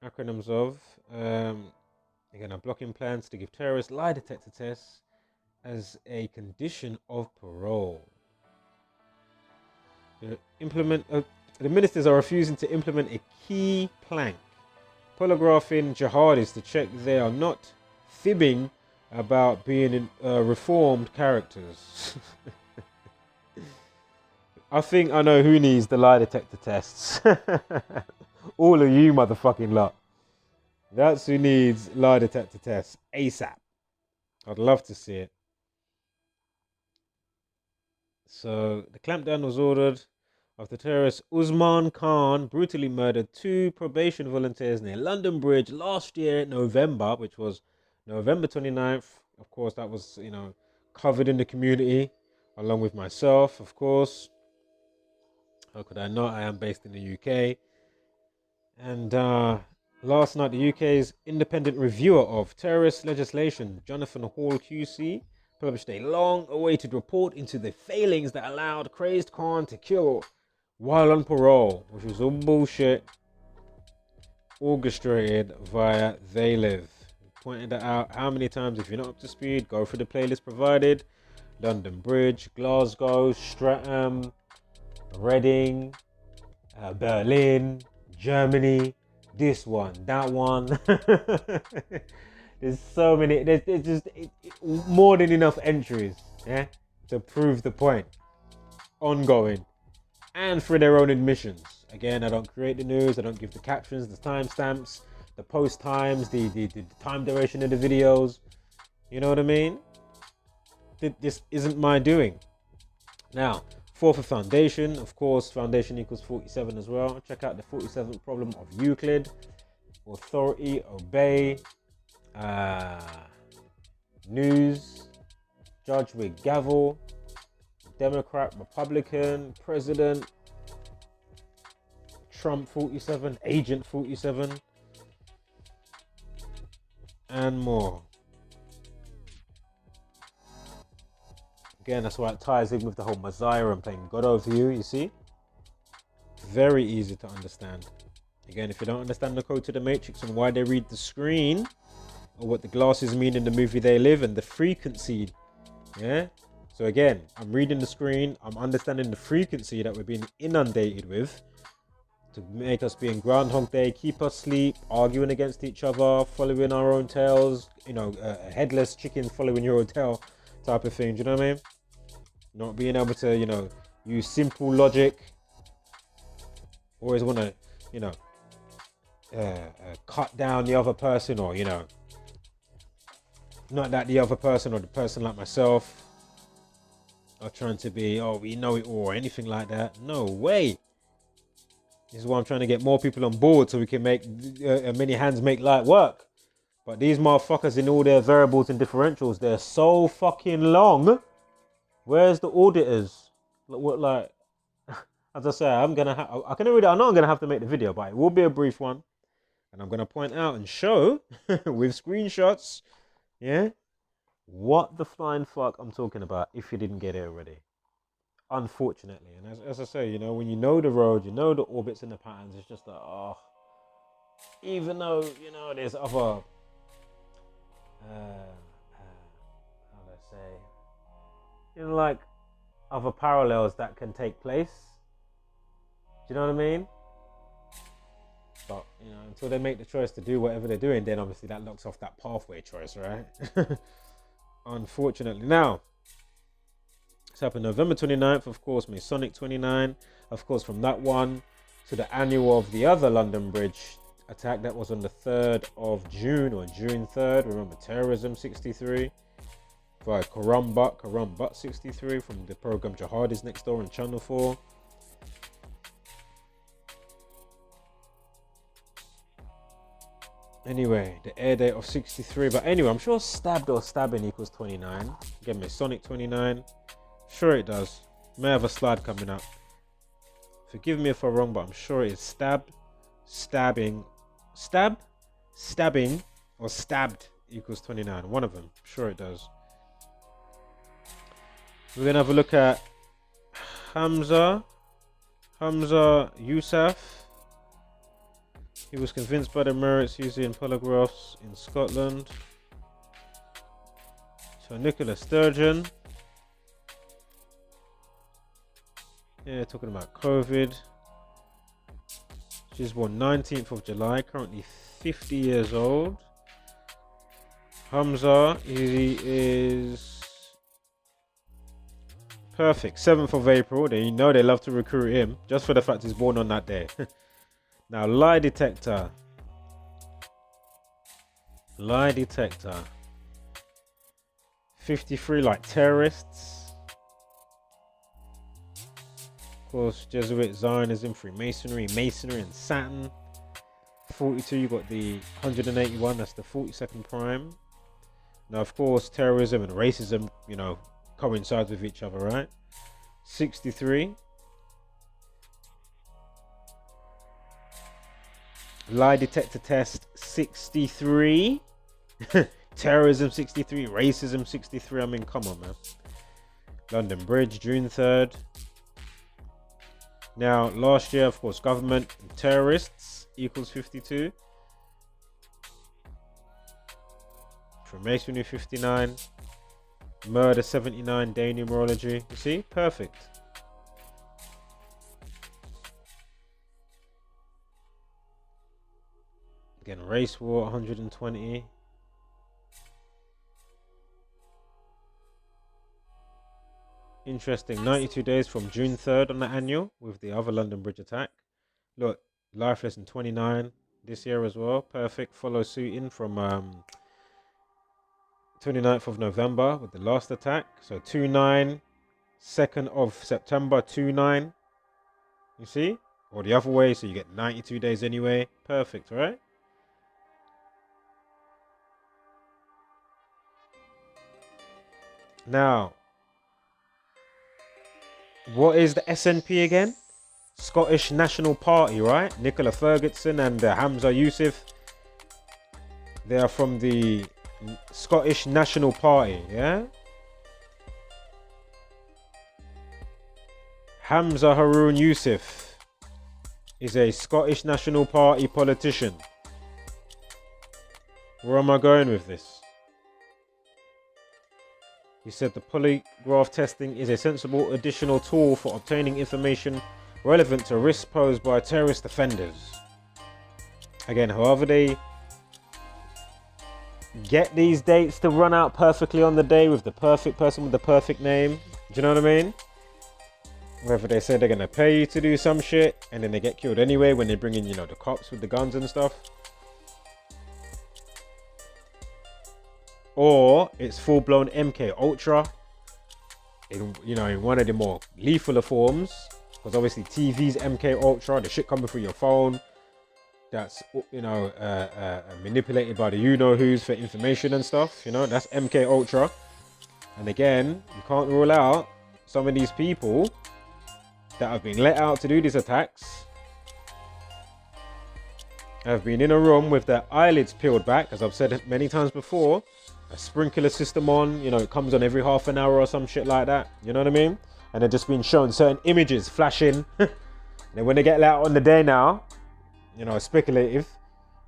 A: acronyms of, again, are blocking plans to give terrorists lie detector tests as a condition of parole. The ministers are refusing to implement a key plank, polygraphing jihadis to check they are not fibbing about being reformed characters. I think I know who needs the lie detector tests. All of you motherfucking lot. That's who needs lie detector tests ASAP. I'd love to see it. So the clampdown was ordered after terrorist Usman Khan brutally murdered 2 probation volunteers near London Bridge last year in November, which was November 29th. Of course, that was, covered in the community, along with myself, of course. How could I not? I am based in the UK. And last night, the UK's independent reviewer of terrorist legislation, Jonathan Hall QC, published a long-awaited report into the failings that allowed crazed Khan to kill while on parole, which was all bullshit, orchestrated via They Live. Pointed that out how many times. If you're not up to speed, go through the playlist provided. London Bridge, Glasgow, Streatham, Reading, Berlin, Germany, this one, that one. There's so many. There's just more than enough entries, yeah, to prove the point. Ongoing, and for their own admissions. Again, I don't create the news. I don't give the captions, the timestamps, the post times, the time duration of the videos. You know what I mean? This isn't my doing. Now, for foundation, of course, foundation equals 47 as well. Check out the 47th problem of Euclid. Authority, obey. News, judge with gavel, Democrat, Republican, President, Trump 47, Agent 47, and more. Again, that's why it ties in with the whole Messiah and playing God over you see? Very easy to understand. Again, if you don't understand the code to the Matrix and why they read the screen, or what the glasses mean in the movie They Live and the frequency, yeah? So again, I'm reading the screen, I'm understanding the frequency that we're being inundated with to make us be in Groundhog Day, keep us asleep, arguing against each other, following our own tails, a headless chicken following your own tail type of thing, do you know what I mean? Not being able to, use simple logic. Always want to, cut down the other person, or, not that the other person or the person like myself are trying to be, we know it all, or anything like that. No way. This is why I'm trying to get more people on board so we can make many hands make light work. But these motherfuckers in all their variables and differentials, they're so fucking long. Where's the auditors? As I say, I know I'm gonna have to make the video, but it will be a brief one. And I'm gonna point out and show with screenshots, yeah, what the flying fuck I'm talking about if you didn't get it already. unfortunately. And as I say, you know, when you know the road, you know the orbits and the patterns, it's just like, oh, even though, you know, there's other, how do I say, you know, like other parallels that can take place. Do you know what I mean? But, you know, until they make the choice to do whatever they're doing, then obviously that locks off that pathway choice, right? Unfortunately. Now, it's happened November 29th, of course, Masonic 29. Of course, from that one to the annual of the other London Bridge attack, that was on the 3rd of June, or June 3rd. Remember, terrorism 63. Via Quran 63 from the program Jihadis next door on Channel 4. Anyway, the air date of 63. But anyway, I'm sure stabbed or stabbing equals 29. Again, Masonic 29. Sure it does. May have a slide coming up. Forgive me if I'm wrong, but I'm sure it's stabbing, or stabbed equals 29. One of them. Sure it does. We're going to have a look at Hamza Yousaf. He was convinced by the merits using polygraphs in Scotland. So Nicola Sturgeon. Yeah, talking about COVID. She's born 19th of July, currently 50 years old. Hamza, he is perfect. 7th of April. You know they love to recruit him just for the fact he's born on that day. Now, lie detector. 53 like terrorists. Of course, Jesuit, Zionism, Freemasonry, Masonry, and Saturn. 42, you got the 181, that's the 42nd prime. Now, of course, terrorism and racism, you know, coincides with each other, right? 63. Lie detector test 63. Terrorism 63. Racism 63. I mean, come on, man. London Bridge, June 3rd. Now, last year, of course, government and terrorists equals 52. Freemasonry 59. Murder 79. Day numerology. You see? Perfect. Again, race war 120. Interesting. 92 days from June 3rd on the annual with the other London Bridge attack. Look, life lesson 29 this year as well. Perfect. Follow suit in from 29th of November with the last attack. So 2-9, 2nd of September 2-9. You see? Or the other way, so you get 92 days anyway. Perfect, right? Now, what is the SNP again? Scottish National Party, right? Nicola Ferguson and Hamza Yousaf. They are from the Scottish National Party, yeah? Hamza Haroon Yousaf is a Scottish National Party politician. Where am I going with this? He said the polygraph testing is a sensible additional tool for obtaining information relevant to risks posed by terrorist offenders. Again, however they get these dates to run out perfectly on the day with the perfect person with the perfect name. Do you know what I mean? Whether they say they're going to pay you to do some shit and then they get killed anyway when they bring in, you know, the cops with the guns and stuff. Or it's full-blown MK Ultra in, you know, in one of the more lethal forms, because obviously TV's MK Ultra, the shit coming through your phone, that's, you know, manipulated by the you-know-who's for information and stuff, you know, that's MK Ultra. And again, you can't rule out some of these people that have been let out to do these attacks have been in a room with their eyelids peeled back, as I've said many times before, a sprinkler system on, you know, it comes on every half an hour or some shit like that, you know what I mean? and they're just being shown certain images flashing. And then when they get out on the day now, you know, speculative,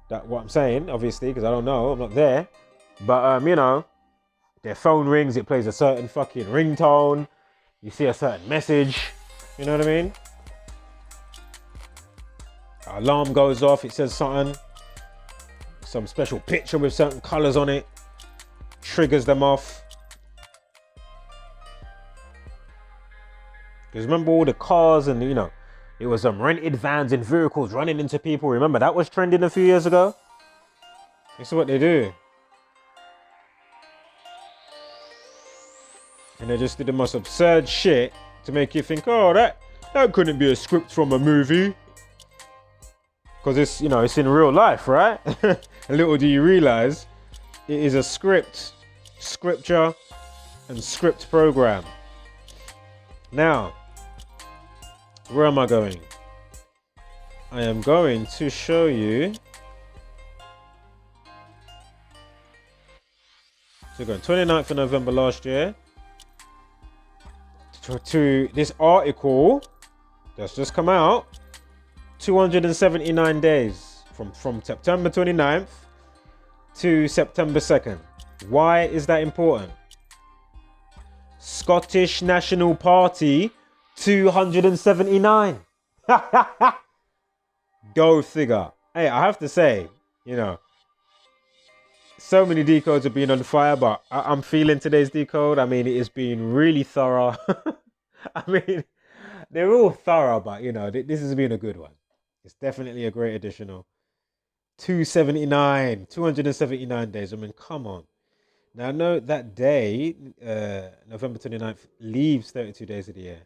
A: that what I'm saying, obviously, because I don't know, I'm not there. But, you know, their phone rings, it plays a certain fucking ringtone. You see a certain message, you know what I mean? Alarm goes off, it says something. Some special picture with certain colors on it. Triggers them off. Because remember all the cars and, you know, it was rented vans and vehicles running into people. Remember that was trending a few years ago? This is what they do. And they just did the most absurd shit to make you think, oh, that couldn't be a script from a movie. Because it's, you know, it's in real life, right? And little do you realize, it is a scripture and script program. Now, where am I going? I am going to show you. So going 29th of November last year to this article that's just come out. 279 days from September 29th to September 2nd. Why is that important? Scottish National Party 279. Go figure. Hey, I have to say, you know, so many decodes have been on fire, but I'm feeling today's decode. I mean, it has been really thorough. I mean, they're all thorough, but, you know, this has been a good one. It's definitely a great additional. 279 days. I mean, come on. Now, I know that day, November 29th, leaves 32 days of the year.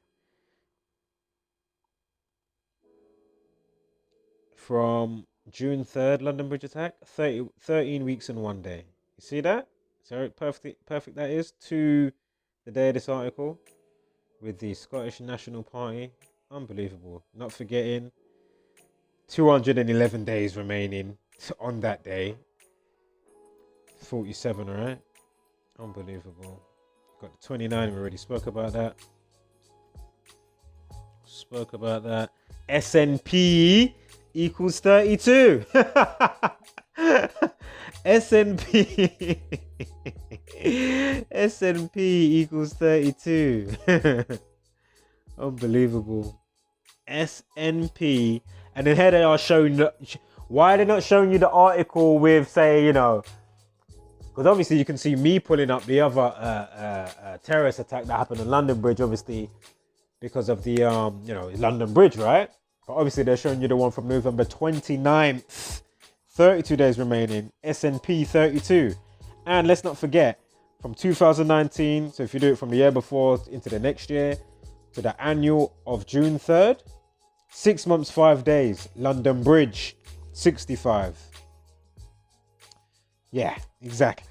A: From June 3rd, London Bridge attack, 13 weeks and 1 day. You see that? So perfect that is to the day of this article with the Scottish National Party. Unbelievable. Not forgetting 211 days remaining on that day. 47, right? Unbelievable. Got the 29, we already spoke about that. SNP equals 32. SNP. SNP equals 32. Unbelievable. SNP. And then here they are showing, why are they not showing you the article with, say, you know, because obviously you can see me pulling up the other terrorist attack that happened on London Bridge, obviously, because of the, you know, London Bridge, right? But obviously they're showing you the one from November 29th, 32 days remaining, SNP 32. And let's not forget, from 2019, so if you do it from the year before into the next year, to the annual of June 3rd, 6 months, 5 days, London Bridge, 65. Yeah, exactly.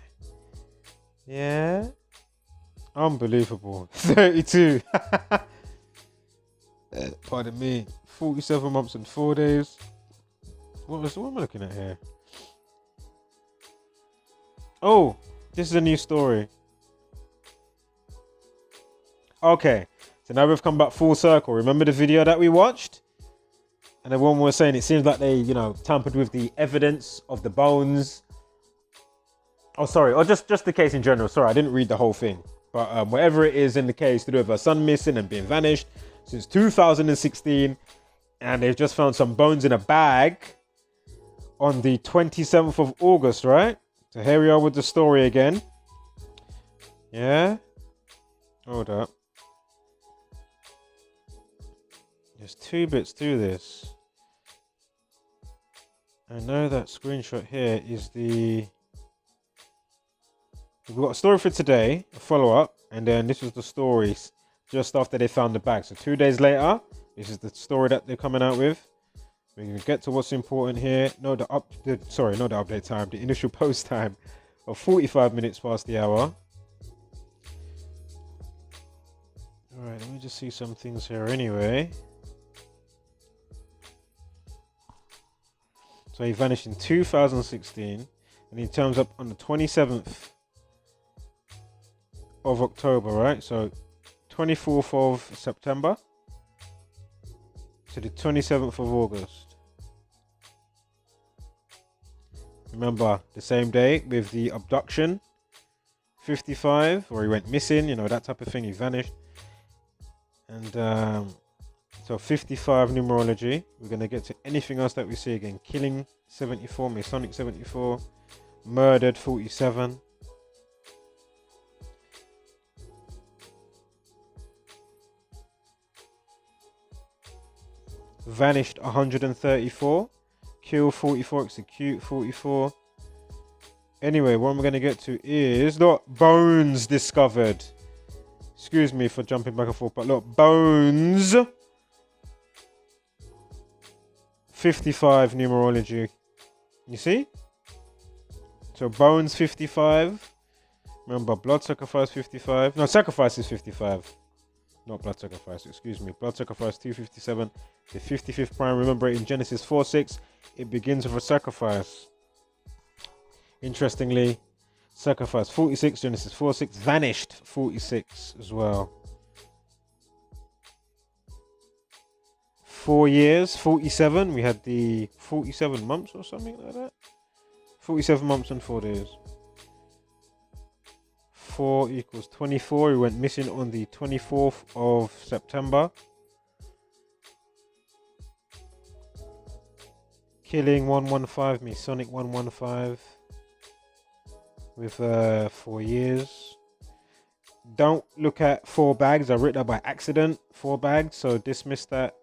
A: Yeah. Unbelievable. 32. Pardon me. 47 months and 4 days. What am I looking at here? Oh, this is a new story. Okay. So now we've come back full circle. Remember the video that we watched? And everyone was saying it seems like they, you know, tampered with the evidence of the bones. Oh, sorry. Or just the case in general. Sorry, I didn't read the whole thing. But whatever it is in the case to do with her son missing and being vanished since 2016. And they've just found some bones in a bag on the 27th of August, right? So here we are with the story again. Yeah? Hold up. There's two bits to this. I know that screenshot here is the... We've got a story for today, a follow-up, and then this was the story just after they found the bag. So 2 days later, this is the story that they're coming out with. We can get to what's important here. Not the update time, the initial post time of 45 minutes past the hour. Alright, let me just see some things here anyway. So he vanished in 2016 and he turns up on the 27th of October, right? So 24th of September to the 27th of August. Remember, the same day with the abduction, 55, where he went missing, you know, that type of thing, he vanished. And so 55 numerology. We're going to get to anything else that we see again. Killing, 74, Masonic, 74, murdered, 47. Vanished, 134. Kill, 44. Execute, 44. Anyway, what I'm going to get to is, look, bones discovered. Excuse me for jumping back and forth, but look, bones. 55 numerology. You see? So bones 55. Remember, blood sacrifice 55. No, sacrifice is 55. Not blood sacrifice, excuse me. Blood sacrifice 257. The 55th prime, remember in Genesis 4:6, it begins with a sacrifice. Interestingly, sacrifice 46, Genesis 4:6, vanished 46 as well. 4 years, 47. We had the 47 months or something like that. 47 months and 4 days. 4 equals 24. He went missing on the 24th of September. Killing 115, Masonic 115. With 4 years. Don't look at 4 bags. I wrote that by accident. 4 bags. So dismiss that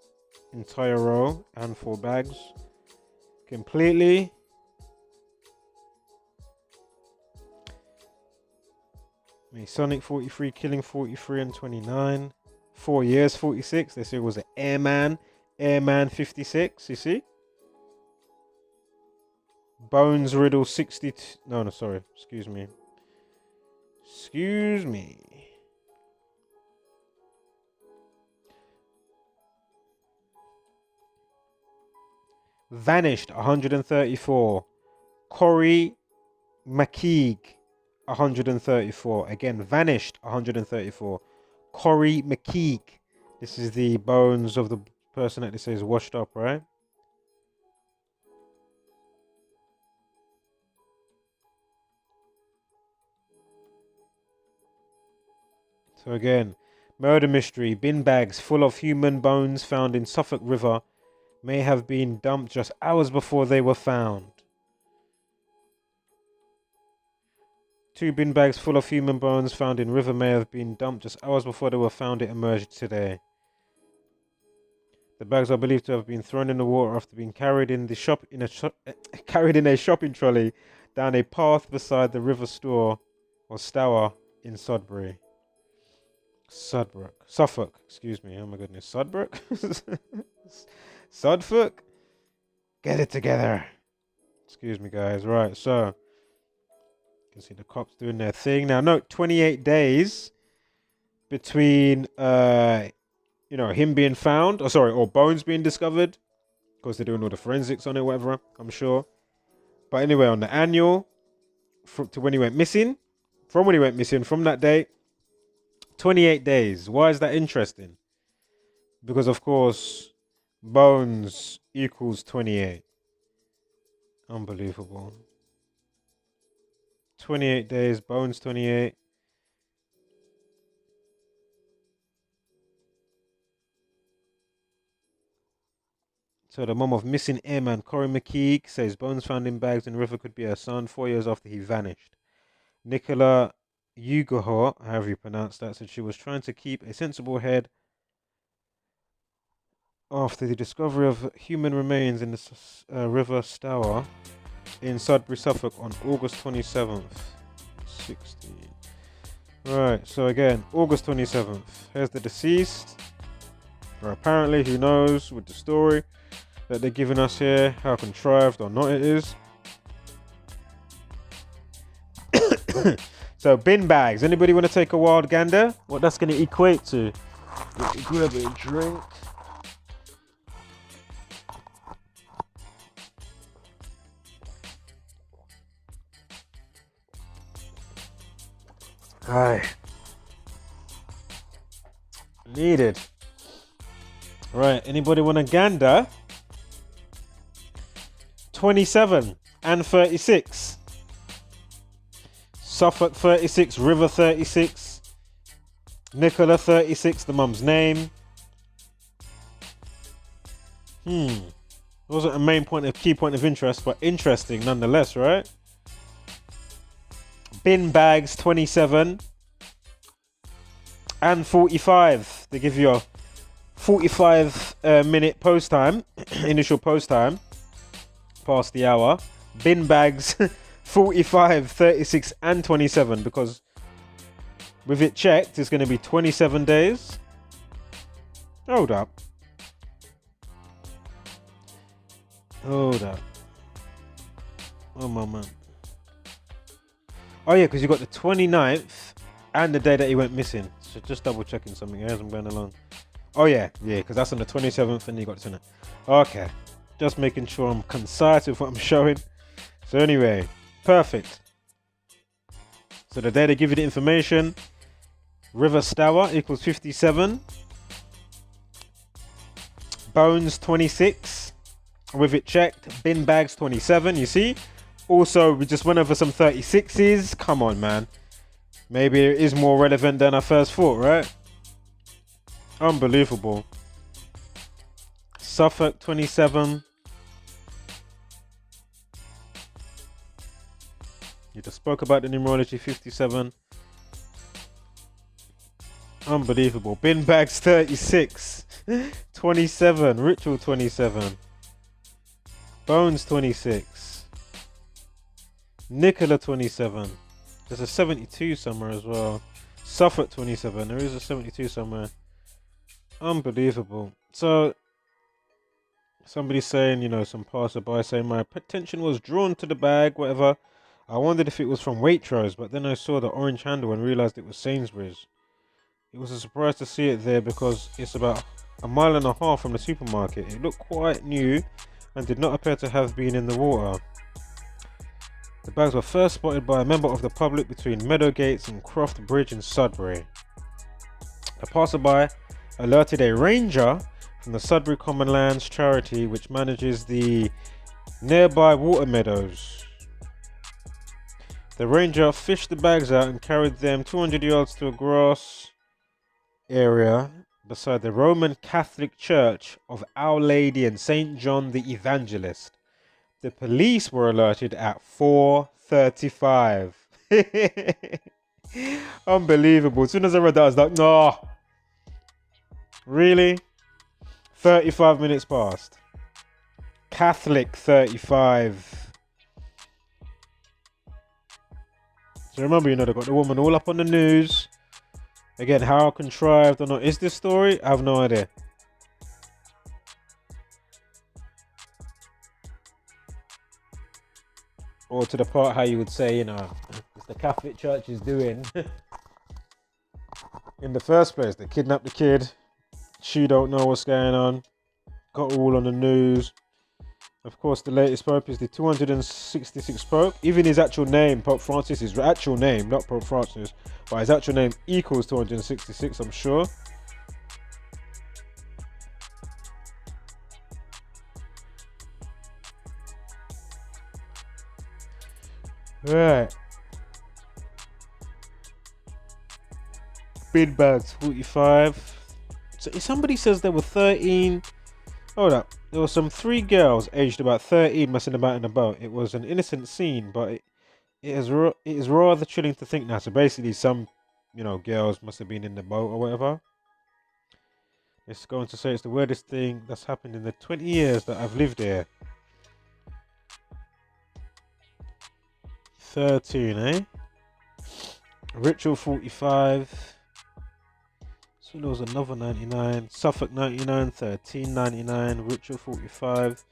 A: entire row and 4 bags completely. Masonic 43, killing 43 and 29. 4 years, 46. They say it was an airman. Airman 56, you see? Bones Riddle 62. No, sorry. Excuse me. Vanished 134. Corey McKeague 134. Again, vanished 134. Corey McKeague. This is the bones of the person that they say is washed up, right? So again, murder mystery. Bin bags full of human bones found in Suffolk River may have been dumped just hours before they were found. 2 bin bags full of human bones found in river may have been dumped just hours before they were found. It emerged today. The bags are believed to have been thrown in the water after being carried in a shopping trolley down a path beside the river store or Stour in Suffolk. Excuse me. Oh my goodness, Sudbrook. Suffolk. Get it together. Excuse me, guys. Right, so you can see the cops doing their thing now. Note 28 days between him being found, or bones being discovered. Of course, they're doing all the forensics on it, whatever, I'm sure. But anyway, on the annual, from when he went missing, from that day, 28 days. Why is that interesting? Because, of course, bones equals 28. Unbelievable. 28 days, bones 28. So the mom of missing airman Corey McKeague says bones found in bags in river could be her son 4 years after he vanished. Nicola Jugular, however you pronounce that, said she was trying to keep a sensible head after the discovery of human remains in the River Stour in Sudbury, Suffolk on August 27th. 16. Right, so again, August 27th. Here's the deceased. Or apparently, who knows with the story that they're giving us here, how contrived or not it is. So, bin bags. Anybody want to take a wild gander? What that's going to equate to? Let me grab a drink. Aye. Needed. Right, anybody want a gander? 27 and 36. Suffolk 36, River 36, Nicola 36, the mum's name. Wasn't a key point of interest, but interesting nonetheless, right? Bin bags 27 and 45. They give you a 45 minute post time, initial post time, past the hour. Bin bags 45, 36 and 27, because with it checked, it's going to be 27 days. Hold up. Oh my man. Oh yeah, because you got the 29th and the day that he went missing. So just double checking something here as I'm going along. Oh yeah, because that's on the 27th and you got the 29th. Okay, just making sure I'm concise with what I'm showing. So anyway, perfect. So the day they give you the information, River Stour equals 57. Bones 26. With it checked. Bin bags 27, you see? Also, we just went over some 36s. Come on, man. Maybe it is more relevant than I first thought, right? Unbelievable. Suffolk 27. You just spoke about the numerology 57. Unbelievable. Bin bags 36. 27. Ritual 27. Bones 26. Nicola 27. There's a 72 somewhere as well. Suffolk 27. There is a 72 somewhere. Unbelievable. So somebody saying, some passerby saying my attention was drawn to the bag, whatever. I wondered if it was from Waitrose, but then I saw the orange handle and realized it was Sainsbury's. It was a surprise to see it there because it's about a mile and a half from the supermarket. It looked quite new and did not appear to have been in the water. The bags were first spotted by a member of the public between Meadowgates and Croft Bridge in Sudbury. A passerby alerted a ranger from the Sudbury Common Lands charity which manages the nearby water meadows. The ranger fished the bags out and carried them 200 yards to a grass area beside the Roman Catholic Church of Our Lady and St. John the Evangelist. The police were alerted at 4:35. Unbelievable. As soon as I read that, I was like, no. Really? 35 minutes past. Catholic 35. So remember, they got the woman all up on the news. Again, how contrived or not is this story? I have no idea. Or to the part how you would say, it's the Catholic Church is doing. In the first place, they kidnapped the kid. She don't know what's going on. Got all on the news. Of course, the latest pope is the 266th pope. Even his actual name, Pope Francis, his actual name, not Pope Francis, but his actual name equals 266, I'm sure. Right. Bin bags 45. So if somebody says there were 13. Hold up. There were some 3 girls aged about 13 messing about in a boat. It was an innocent scene, but it is rather chilling to think now. So basically some, girls must have been in the boat or whatever. It's going to say it's the weirdest thing that's happened in the 20 years that I've lived here. 13, eh? Ritual 45. So there was another 99. Suffolk 99. 13.99. Ritual 45.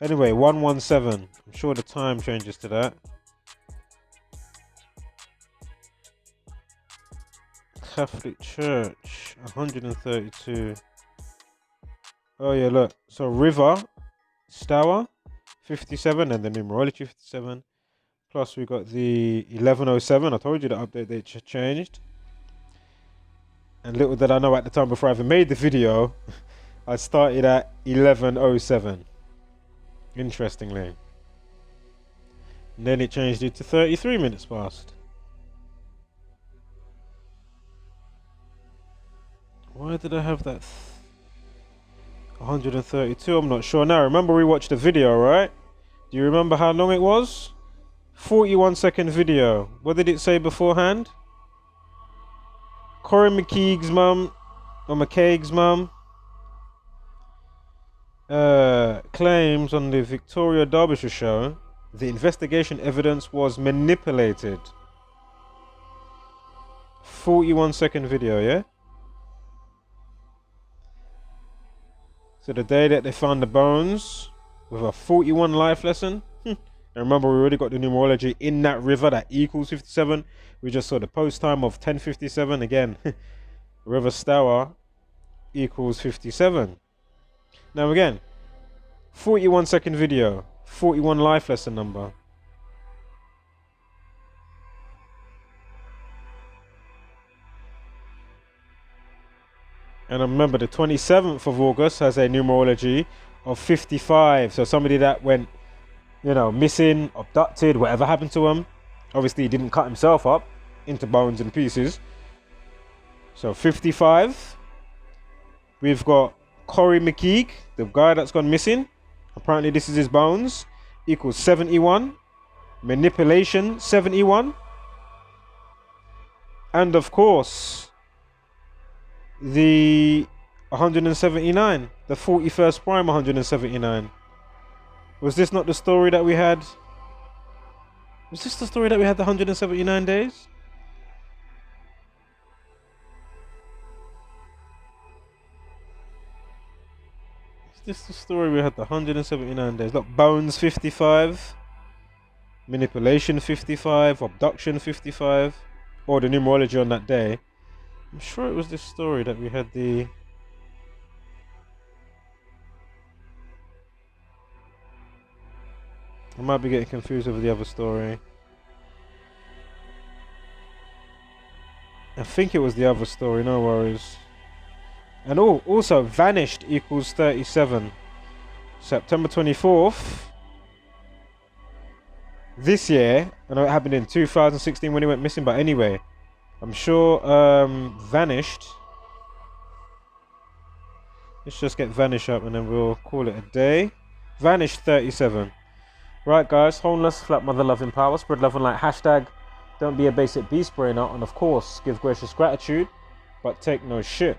A: Anyway, 117. I'm sure the time changes to that. Catholic Church 132. Oh yeah, look. So River Stour 57 and the numerology 57. Plus we got the 1107. I told you the update they changed. And little did I know at the time before I even made the video, I started at 11:07. Interestingly. And then it changed it to 33 minutes past. Why did I have that 132? I'm not sure now. Remember we watched the video, right? Do you remember how long it was? 41-second video. What did it say beforehand? Corey McKee's mum, or McCaig's mum, claims on the Victoria Derbyshire show the investigation evidence was manipulated. 41-second video, yeah? So the day that they found the bones with a 41 life lesson. And remember, we already got the numerology in that river that equals 57. We just saw the post time of 10:57 again. River Stour equals 57. Now again, 41-second video, 41 life lesson number. And remember, the 27th of August has a numerology of 55. So somebody that went, missing, abducted, whatever happened to him. Obviously, he didn't cut himself up into bones and pieces. So 55. We've got Corey McKeeg, the guy that's gone missing. Apparently, this is his bones. Equals 71. Manipulation, 71. And of course, the 179, the 41st prime 179. Was this not the story that we had? Was this the story that we had the 179 days? Is this the story we had the 179 days? Look, bones 55, manipulation 55, abduction 55, or the numerology on that day. I'm sure it was this story that we had the... I might be getting confused with the other story. I think it was the other story, no worries. And also, vanished equals 37. September 24th. This year, I know it happened in 2016 when he went missing, but anyway, I'm sure vanished. Let's just get vanish up and then we'll call it a day. Vanished 37. Right guys, homeless, flat mother loving power, spread love and light, hashtag don't be a basic beast brainer, and of course give gracious gratitude, but take no shit.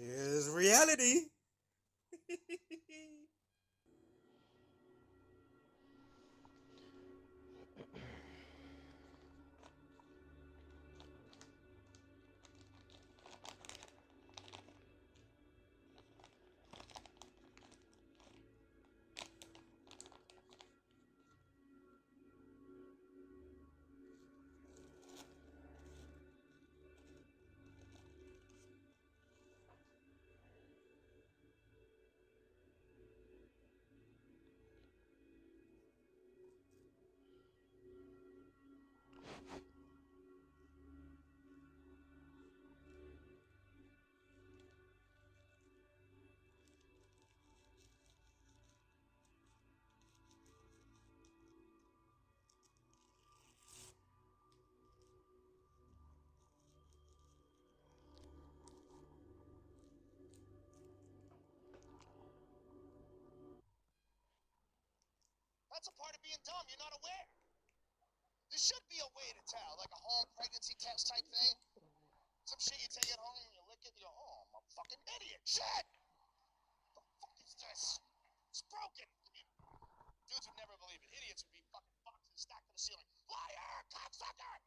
D: Here's reality.
E: That's a part of being dumb. You're not aware. There should be a way to tell, like a home pregnancy test type thing. Some shit you take it home and you lick it and you go, oh, I'm a fucking idiot. Shit! What the fuck is this? It's broken. Dudes would never believe it. Idiots would be fucking boxes stacked to the ceiling. Liar! Cocksucker!